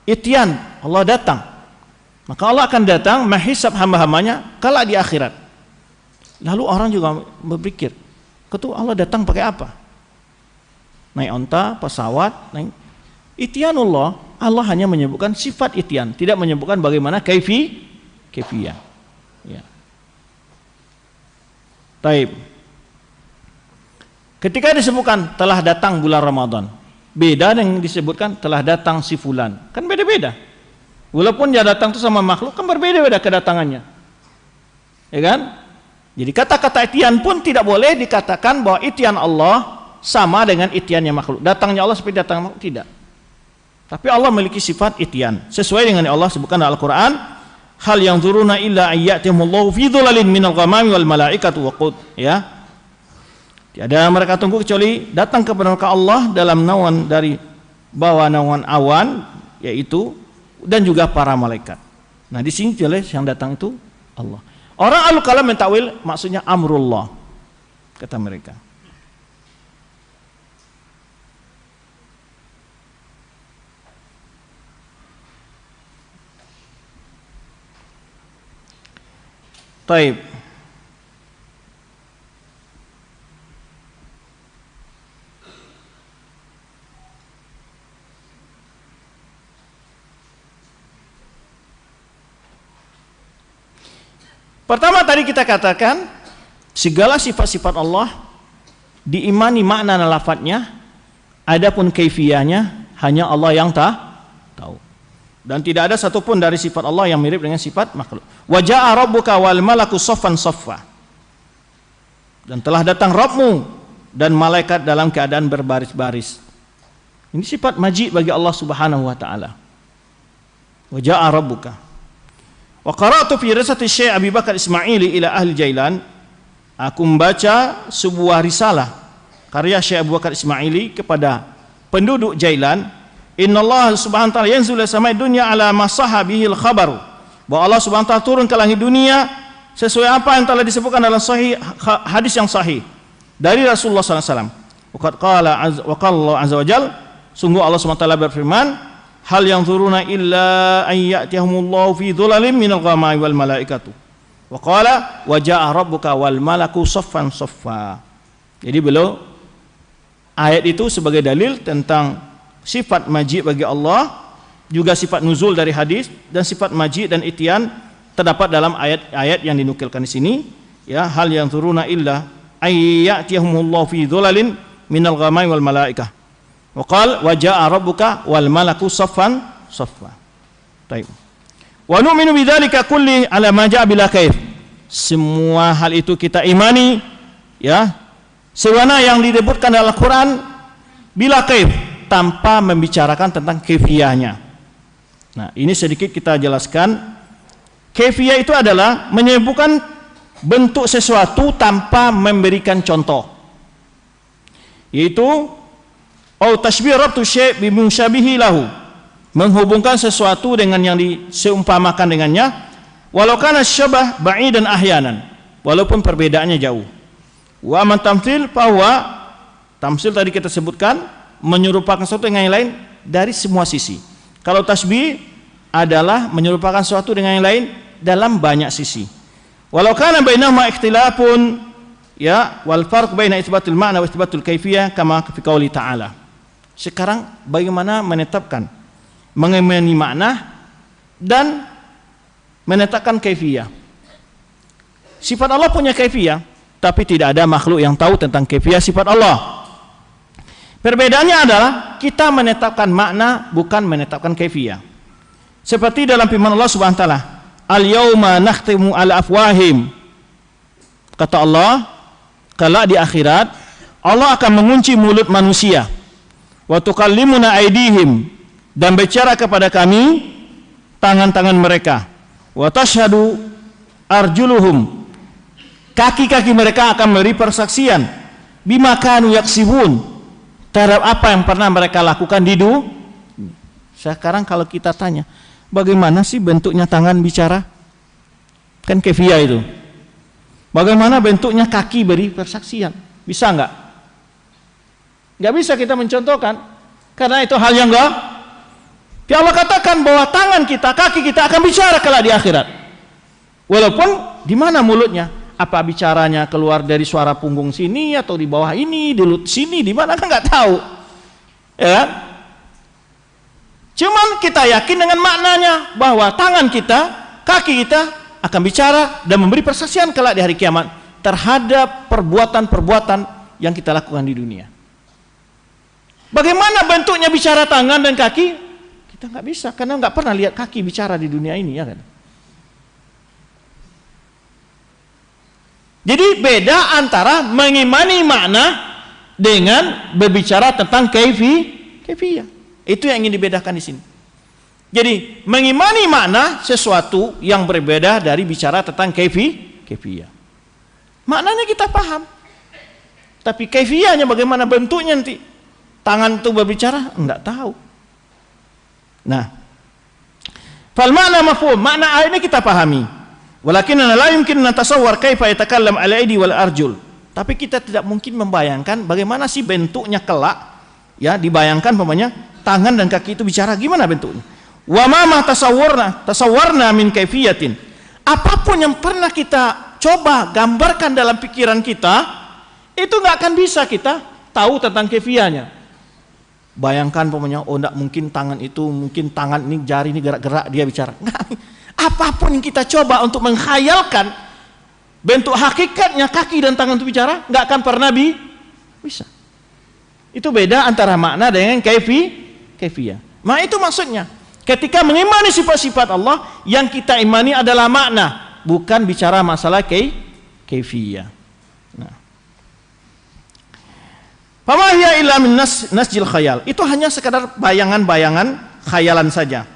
ityan, Allah datang. Maka Allah akan datang menghisab hamba-hambanya kala di akhirat. Lalu orang juga berpikir, ketua Allah datang pakai apa? Naik onta, pesawat, naik. Ityanullah, Allah hanya menyebutkan sifat ityan, tidak menyebutkan bagaimana kaifiyah. Ya. Taib. Ketika disebutkan telah datang bulan Ramadan, beda dengan disebutkan telah datang si fulan. Kan beda-beda. Walaupun dia datang itu sama makhluk, kan berbeda-beda kedatangannya. Ya kan? Jadi kata-kata ityan pun tidak boleh dikatakan bahwa ityan Allah sama dengan ityannya makhluk. Datangnya Allah seperti datang makhluk, tidak. Tapi Allah memiliki sifat ityan. Sesuai dengan yang Allah sebutkan dalam Al-Quran, hal yang zuruna illa ayyatihumullahu fi dhulalin minal ghamami wal malaikatu waqud. Ya. Tiada mereka tunggu kecuali datang kepada mereka Allah dalam naungan dari bawah naungan awan, yaitu, dan juga para malaikat. Nah di sini jelas yang datang itu Allah. Orang al-kalam mentakwil maksudnya amrullah, kata mereka. Taib. Pertama tadi kita katakan segala sifat-sifat Allah diimani makna dan lafadznya, adapun kaifiyahnya hanya Allah yang tahu. Dan tidak ada satupun dari sifat Allah yang mirip dengan sifat makhluk. Wa jaa rabbuka wal malaku saffan saffa. Dan telah datang Rabbmu dan malaikat dalam keadaan berbaris-baris. Ini sifat majid bagi Allah Subhanahu wa taala. Wa jaa rabbuka. Wa qara'tu fi risati Syekh Abi Bakar Ismaili ila ahli Jailan. Aku membaca sebuah risalah karya Syekh Abu Bakar Ismaili kepada penduduk Jailan. Innallaha subhanahu wa ta'ala yanzul ila samai dunya ala masaha bihil khabaru. Bahwa Allah subhanahu wa ta'ala turun ke langit dunia sesuai apa yang telah disebutkan dalam sahih hadis yang sahih dari Rasulullah sallallahu alaihi wasallam. Wa qala azza wa jalla, sungguh Allah subhanahu wa ta'ala berfirman, hal yanzuruna illa an ya'tiyahumullahu fi dhulalin minal ghamami wal malaikatu. Wa qala wa jaa rabbuka wal malaku saffan saffa. Jadi beliau ayat itu sebagai dalil tentang sifat majid bagi Allah, juga sifat nuzul dari hadis, dan sifat majid dan ityan terdapat dalam ayat-ayat yang dinukilkan di sini. Ya, hal yang turuna illa ayyatihumullahu fi dhulalin minal ghamami wal malaikah. Wa qala wa jaa rabbuka wal malaku saffan saffa. Baik. Wa nu'minu bidzalika kulli ala ma jaa bila kaif. Semua hal itu kita imani, ya, sebagaimana yang disebutkan dalam Al-Qur'an bila kaif, tanpa membicarakan tentang kaifiyahnya. Nah, ini sedikit kita jelaskan. Kaifiyah itu adalah menyebutkan bentuk sesuatu tanpa memberikan contoh. Yaitu au tashbih rabtu syai' bi musyabihi lahu. Menghubungkan sesuatu dengan yang diseumpamakan dengannya, walau kana syabah ba'idan ahyanan, walaupun perbedaannya jauh. Wa man tamtsil bahwa tamtsil tadi kita sebutkan menyerupakan sesuatu dengan yang lain dari semua sisi. Kalau tasbih adalah menyerupakan sesuatu dengan yang lain dalam banyak sisi. Walau kana bainahuma ikhtilafun, ya, wal farq baina itsbatul ma'na wa itsbatul kaifiyah kama fi qouli ta'ala. Sekarang bagaimana menetapkan mengenai makna dan menetapkan kaifiyah. Sifat Allah punya kaifiyah, tapi tidak ada makhluk yang tahu tentang kaifiyah sifat Allah. Perbedaannya adalah kita menetapkan makna, bukan menetapkan kaifiyah. Seperti dalam firman Allah Subhanahu wa taala, al-yauma nakhtimu ala afwahim. Kata Allah, kelak di akhirat Allah akan mengunci mulut manusia. Wa tukallimuna aydihim, dan bicara kepada kami tangan-tangan mereka. Wa tashhadu arjuluhum, kaki-kaki mereka akan memberi persaksian bima kanu yaksibun, terhadap apa yang pernah mereka lakukan di dunia. Sekarang kalau kita tanya, bagaimana sih bentuknya tangan bicara? Kan kaifiyah itu. Bagaimana bentuknya kaki beri persaksian? Bisa enggak? Enggak bisa kita mencontohkan, karena itu hal yang enggak. Ya Allah katakan bahwa tangan kita, kaki kita akan bicara kelak di akhirat. Walaupun di mana mulutnya? Apa bicaranya keluar dari suara punggung sini atau di bawah ini, di lut sini, di mana kan nggak tahu, ya. Cuman kita yakin dengan maknanya bahwa tangan kita, kaki kita akan bicara dan memberi persaksian kelak di hari kiamat terhadap perbuatan-perbuatan yang kita lakukan di dunia. Bagaimana bentuknya bicara tangan dan kaki? Kita nggak bisa, karena nggak pernah lihat kaki bicara di dunia ini, ya kan? Jadi beda antara mengimani makna dengan berbicara tentang kaifiyah. Itu yang ingin dibedakan di sini. Jadi mengimani makna sesuatu yang berbeda dari bicara tentang kaifiyah. Maknanya kita paham, tapi kaifiyahnya bagaimana bentuknya nanti tangan itu berbicara enggak tahu. Nah, fal makna mafhum, makna ayat ini kita pahami. Walakinna la yumkin natasawwar kaifa yatakallam al-aidi wal arjul. Tapi kita tidak mungkin membayangkan bagaimana sih bentuknya kelak, ya, dibayangkan umpamanya tangan dan kaki itu bicara, gimana bentuknya? Wa ma tasawwarna min kaifiyatin. Apapun yang pernah kita coba gambarkan dalam pikiran kita, itu nggak akan bisa kita tahu tentang kaifiyahnya. Bayangkan umpamanya, oh enggak mungkin tangan itu, mungkin tangan ini, jari ini gerak-gerak dia bicara. Nggak. Apapun yang kita coba untuk menghayalkan, bentuk hakikatnya kaki dan tangan itu bicara, nggak akan pernah bisa. Itu beda antara makna dengan kaifiyah. Nah itu maksudnya. Ketika mengimani sifat-sifat Allah, yang kita imani adalah makna, bukan bicara masalah kaifiyah. Nah. Fama hiya illa min nasjil khayal. Itu hanya sekadar bayangan-bayangan khayalan saja.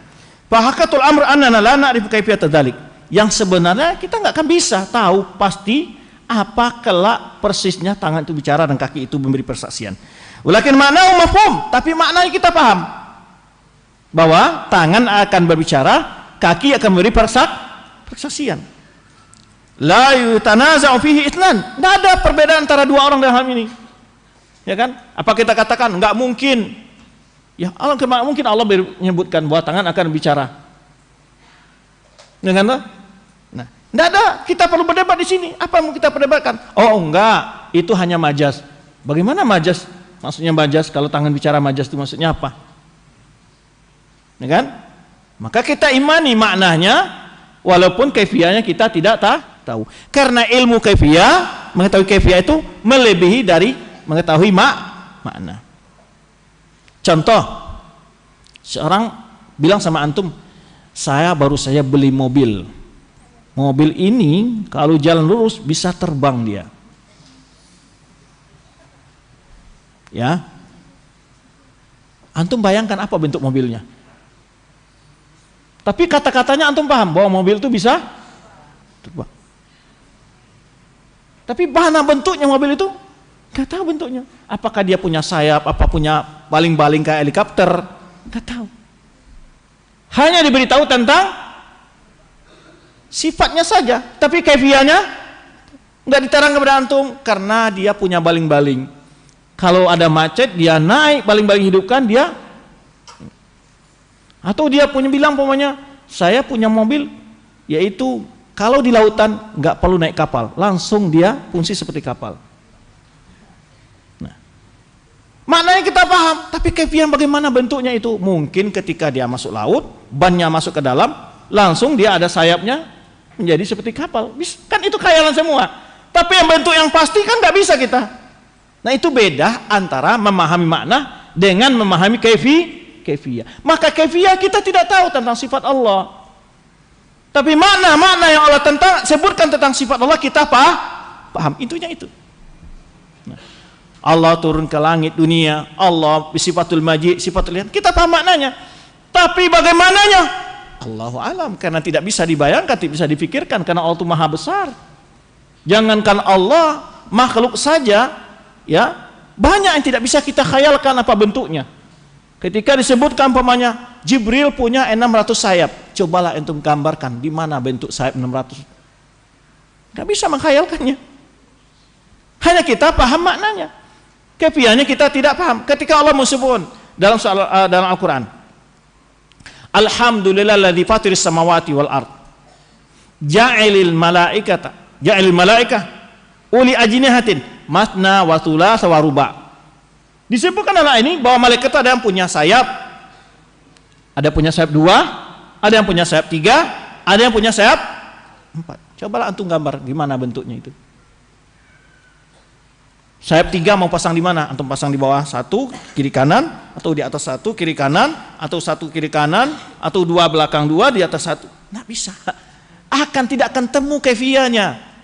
Fahaqatul amr annana la na'rifu kaifiyat dzalik. Yang sebenarnya kita nggak akan bisa tahu pasti apa kelak persisnya tangan itu bicara dan kaki itu memberi persaksian. Walakin makna mafhum, tapi maknanya kita paham bahwa tangan akan berbicara, kaki akan memberi persaksian. La yutanaza'u fihi itsnan. Tidak ada perbedaan antara dua orang dalam hal ini. Ya kan? Apa kita katakan enggak mungkin? Ya, Allah mungkin Allah menyebutkan bahwa tangan akan bicara. Ya kan? Nah, tidak ada, kita perlu berdebat di sini. Apa yang mau kita perdebatkan? Oh, enggak, itu hanya majaz. Bagaimana majaz? Maksudnya majaz, kalau tangan bicara majaz itu maksudnya apa? Ya kan? Maka kita imani maknanya walaupun kaifiyahnya kita tidak tahu. Karena ilmu kaifiyah, mengetahui kaifiyah itu melebihi dari mengetahui makna. Contoh, seorang bilang sama antum, saya baru saja beli mobil. Mobil ini kalau jalan lurus bisa terbang dia. Ya. Antum bayangkan apa bentuk mobilnya? Tapi kata-katanya antum paham bahwa mobil itu bisa terbang. Tapi mana bentuknya mobil itu? Gak tahu bentuknya. Apakah dia punya sayap, apa punya baling-baling kayak helikopter? Gak tahu. Hanya diberitahu tentang sifatnya saja, tapi kaifiyahnya nggak diterang kepada antum karena dia punya baling-baling. Kalau ada macet dia naik baling-baling hidupkan dia, atau dia punya bilang pokoknya saya punya mobil, yaitu kalau di lautan nggak perlu naik kapal, langsung dia fungsi seperti kapal. Nah, maknanya kita paham, tapi kaifiyah bagaimana bentuknya itu? Mungkin ketika dia masuk laut, bannya masuk ke dalam, langsung dia ada sayapnya menjadi seperti kapal. Kan itu khayalan semua. Tapi yang bentuk yang pasti kan nggak bisa kita. Nah itu beda antara memahami makna dengan memahami kaifiyah. Maka kaifiyah kita tidak tahu tentang sifat Allah. Tapi makna yang Allah sebutkan tentang sifat Allah kita paham. Intinya itu. Nah, Allah turun ke langit dunia, Allah sifatul majid, sifatul lihat, kita paham maknanya. Tapi bagaimananya? Allahu alam, karena tidak bisa dibayangkan, tidak bisa dipikirkan, karena Allah itu maha besar. Jangankan Allah, makhluk saja ya banyak yang tidak bisa kita khayalkan apa bentuknya. Ketika disebutkan umpamanya Jibril punya 600 sayap, cobalah entum gambarkan di mana bentuk sayap 600. Gak bisa menghayalkannya. Hanya kita paham maknanya. Kaifiyahnya kita tidak paham. Ketika Allah menyebut dalam Al-Quran, Alhamdulillahilladzi fatiris samawati wal ard, ja'ilil malaikata uli ajnihatin masna wa thulatsa wa ruba. Disebutkan dalam ini bahwa malaikat ada yang punya sayap, ada punya sayap 2, ada yang punya sayap 3, ada yang punya sayap 4. Cobalah antum gambar gimana bentuknya itu. Sayap 3 mau pasang di mana? Antum pasang di bawah 1 kiri kanan, atau di atas 1 kiri kanan, atau 1 kiri kanan, atau 2 belakang 2 di atas 1. Nggak bisa. Tidak akan temu kaifiyahnya.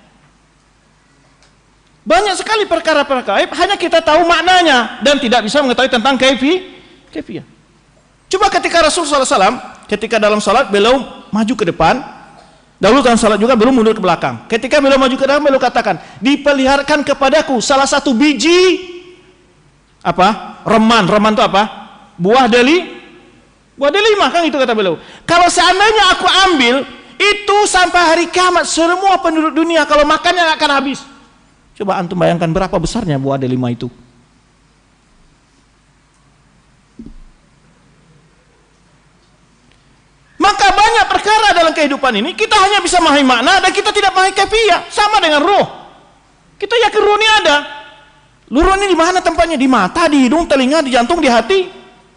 Banyak sekali perkara-perkara gaib hanya kita tahu maknanya dan tidak bisa mengetahui tentang kaifiyah. Coba ketika Rasulullah SAW ketika dalam salat beliau maju ke depan, dahulu dalam salat juga belum mundur ke belakang. Ketika beliau maju ke depan beliau katakan, dipeliharakan kepadaku salah satu biji apa? Reman itu apa? Buah delima kan itu kata beliau. Kalau seandainya aku ambil itu sampai hari kiamat semua penduduk dunia kalau makannya nggak akan habis. Coba antum bayangkan berapa besarnya buah delima itu. Maka banyak perkara dalam kehidupan ini kita hanya bisa memahami makna dan kita tidak memahami kaifiyah. Sama dengan roh. Kita yakin roh ini ada. Roh ini di mana tempatnya? Di mata, di hidung, telinga, di jantung, di hati.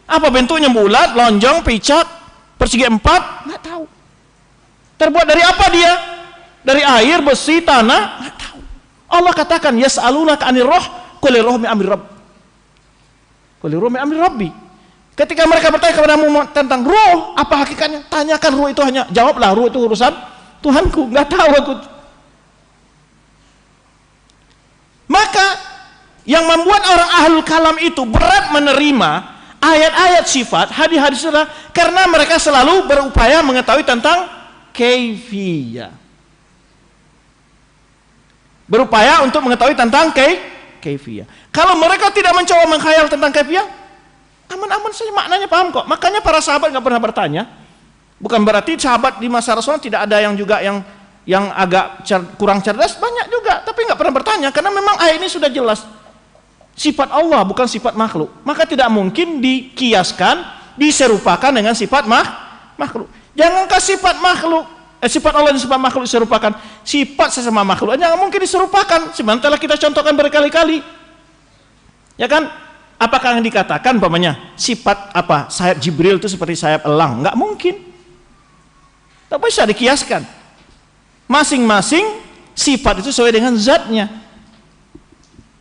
Apa bentuknya? Bulat, lonjong, picak, persegi 4? Nggak tahu. Terbuat dari apa dia? Dari air, besi, tanah, nggak tahu. Allah katakan yas'alunaka 'anir roh, qul roh min amri rabb. Qul roh min amri rabbi. Ketika mereka bertanya kepadamu tentang ruh, apa hakikatnya? Tanyakan ruh itu hanya, jawablah ruh itu urusan Tuhanku, nggak tahu aku. Maka yang membuat orang ahlul kalam itu berat menerima ayat-ayat sifat, hadis-hadis adalah karena mereka selalu berupaya mengetahui tentang kaifiyah. Berupaya untuk mengetahui tentang kaifiyah. Kalau mereka tidak mencoba mengkhayal tentang kaifiyah, aman-aman saja, maknanya paham kok. Makanya para sahabat nggak pernah bertanya. Bukan berarti sahabat di masa Rasulullah tidak ada yang juga yang agak kurang cerdas, banyak juga, tapi nggak pernah bertanya karena memang ayat ini sudah jelas sifat Allah bukan sifat makhluk. Maka tidak mungkin dikiaskan, diserupakan dengan sifat makhluk. Jangankah sifat makhluk, sifat Allah dan sifat makhluk diserupakan, sifat sesama makhluk jangan mungkin diserupakan. Sebenarnya telah kita contohkan berkali-kali, ya kan? Apakah yang dikatakan umpamanya sifat apa sayap Jibril itu seperti sayap elang? Nggak mungkin. Tak bisa dikiaskan. Masing-masing sifat itu sesuai dengan zatnya.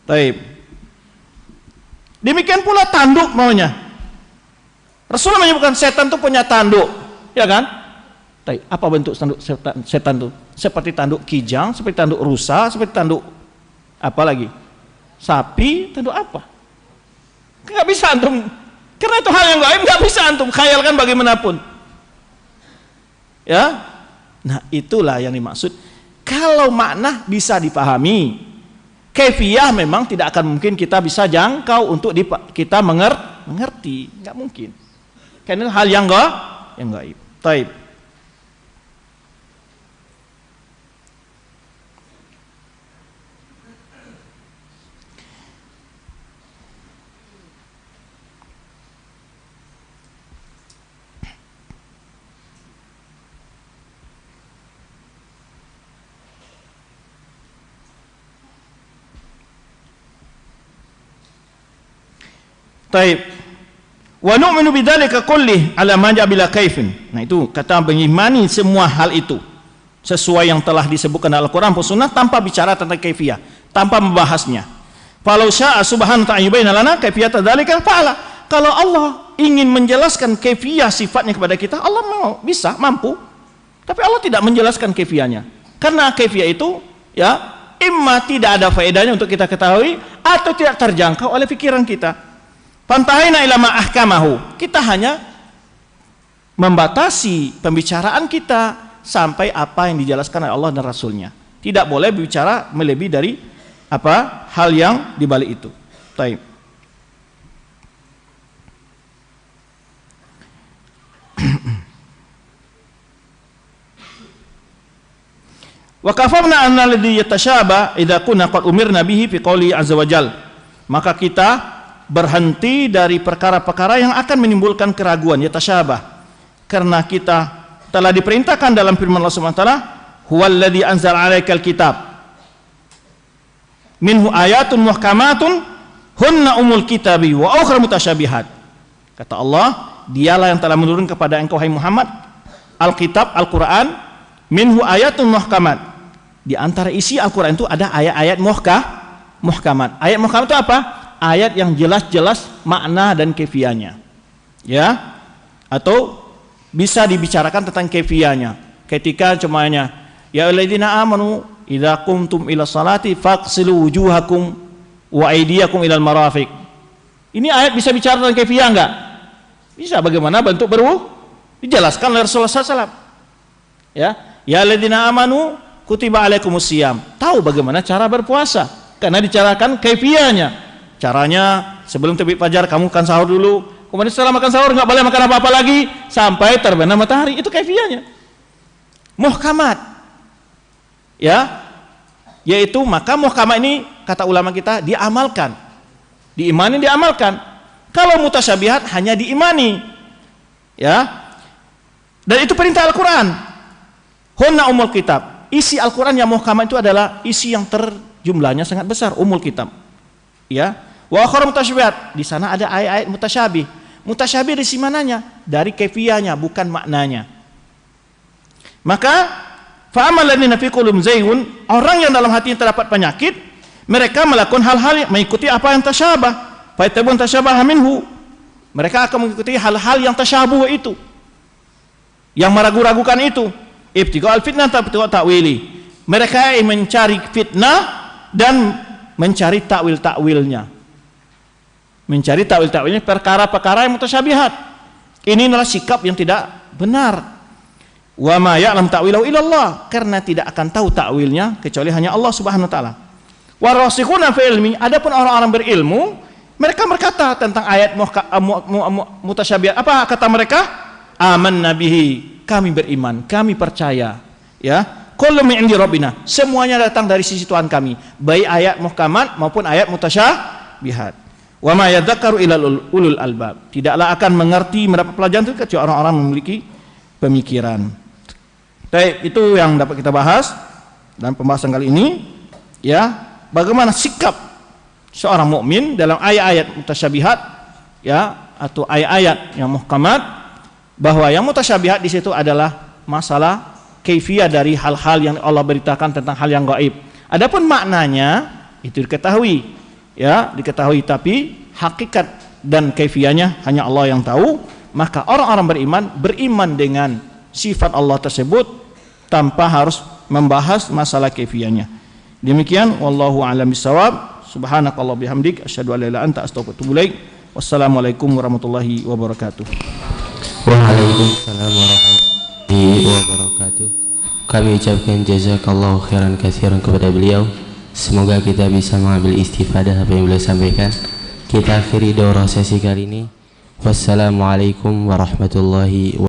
Baik. Demikian pula tanduk maunya. Rasulullah menyebutkan setan itu punya tanduk, ya kan? Baik. Apa bentuk tanduk setan itu? Seperti tanduk kijang, seperti tanduk rusa, seperti tanduk apa lagi? Sapi, tanduk apa? Nggak bisa antum, karena itu hal yang gaib, nggak bisa antum khayalkan bagaimanapun. Ya, nah itulah yang dimaksud. Kalau makna bisa dipahami, kaifiyah memang tidak akan mungkin kita bisa jangkau untuk kita mengerti, nggak mungkin. Karena hal yang gaib. Taib. Taib. Wa nu'minu bidzalika kullih ala ma ja'a bila kaifin. Nah itu kata mengimani semua hal itu sesuai yang telah disebutkan dalam Al-Qur'an dan Sunnah tanpa bicara tentang kaifiyah, tanpa membahasnya. Falau syaa subhanahu wa ta'ala yubayyana lana kaifiyata dzalika fa'ala. Kalau Allah ingin menjelaskan kaifiyah sifatnya kepada kita, Allah mau, bisa, mampu. Tapi Allah tidak menjelaskan kaifiyahnya. Karena kaifiyah itu ya imma tidak ada faedahnya untuk kita ketahui atau tidak terjangkau oleh pikiran kita. Pantahaina ila ma ahkamahu. Kita hanya membatasi pembicaraan kita sampai apa yang dijelaskan oleh Allah dan Rasulnya. Tidak boleh berbicara melebihi dari apa hal yang dibalik itu. Taib. Wa kafafna anna alladhi yatashaba idza kunna qad umirna bihi fi qouli azza wa jal. Maka kita berhenti dari perkara-perkara yang akan menimbulkan keraguan, yatasyabah. Karena kita telah diperintahkan dalam firman Allah Subhanahu wa taala, "Huwallazi anzala 'alaikal kitab minhu ayatun muhkamatun hunna umul kitabi wa ukhra mutasyabihat." Kata Allah, dialah yang telah menurun kepada engkau hai Muhammad Alkitab, Al-Qur'an, minhu ayatun muhkamat. Di antara isi Al-Qur'an itu ada ayat-ayat muhkamat. Ayat muhkamat itu apa? Ayat yang jelas-jelas makna dan kaifiyahnya, ya, atau bisa dibicarakan tentang kaifiyahnya. Ketika cumanya, ya alladzina amanu idza qumtum ila salati faghsilu wujuhakum wa aydiyakum ilal marafiq. Ini ayat bisa bicara tentang kaifiyah enggak? Bisa. Bagaimana bentuk berwudu? Dijelaskan oleh Rasulullah SAW. Ya alladzina amanu kutiba alaikumus syiyam. Tahu bagaimana cara berpuasa karena dicarakan kaifiyahnya. Caranya sebelum terbit fajar kamu makan sahur dulu, kemudian setelah makan sahur nggak boleh makan apa-apa lagi sampai terbenam matahari. Itu kaifiyahnya. Muhkamat, ya, yaitu maka muhkamat ini kata ulama kita diamalkan, diimani, diamalkan. Kalau mutasyabihat hanya diimani, ya, dan itu perintah Al-Quran. Hunna umul kitab. Isi Al-Quran yang muhkamat itu adalah isi yang jumlahnya sangat besar, umul kitab, ya. Wa akhara mutasyabihat, di sana ada ayat-ayat mutasyabih. Mutasyabih dari mananya? Dari kaifiyahnya, bukan maknanya. Maka Fa amal ladzina fi qulubihim zaygun, orang yang dalam hatinya terdapat penyakit, mereka melakukan hal-hal yang mengikuti apa yang tasyabah. Fa yatabun tasyabaha minhu. Mereka akan mengikuti hal-hal yang tasyabuh itu, yang meragu-ragukan itu. Ibtiqa al-fitnah ta'wili. Mereka yang mencari fitnah dan mencari takwil-takwilnya. Mencari takwil-takwilnya perkara-perkara yang mutasyabihat. Ini adalah sikap yang tidak benar. Wa ma ya'lam ta'wilahu illallah, karena tidak akan tahu takwilnya kecuali hanya Allah Subhanahu wa taala. Warasikhuna fi ilmi, adapun orang-orang berilmu, mereka berkata tentang ayat mutasyabihat. Apa kata mereka? Amanna bihi, kami beriman, kami percaya. Ya, kullu min indi rabbina, semuanya datang dari sisi Tuhan kami, baik ayat muhkamat maupun ayat mutasyabihat. Wa ma yadzakkaru illa ulul albab, tidaklah akan mengerti mendapat pelajaran itu kecuali orang-orang memiliki pemikiran. Baik, itu yang dapat kita bahas dalam pembahasan kali ini. Ya, bagaimana sikap seorang mukmin dalam ayat-ayat mutasyabihat, ya, atau ayat-ayat yang muhkamat, bahwa yang mutasyabihat di situ adalah masalah kaifiyah dari hal-hal yang Allah beritakan tentang hal yang gaib. Adapun maknanya itu diketahui, ya, diketahui, tapi hakikat dan kaifiyahnya hanya Allah yang tahu. Maka orang-orang beriman dengan sifat Allah tersebut tanpa harus membahas masalah kaifiyahnya. Demikian, wallahu a'lam bishawab. Subhanakallah bihamdik, asyhadu an la ilaha illa anta, astaghfiruka wa atubu ilaik. Wassalamualaikum warahmatullahi wabarakatuh. Waalaikumsalam warahmatullahi wabarakatuh. Kami ucapkan jazakallahu khairan katsiran kepada beliau. Semoga kita bisa mengambil istifadah apa yang beliau sampaikan. Kita akhiri daurah sesi kali ini. Wassalamualaikum warahmatullahi wabarakatuh.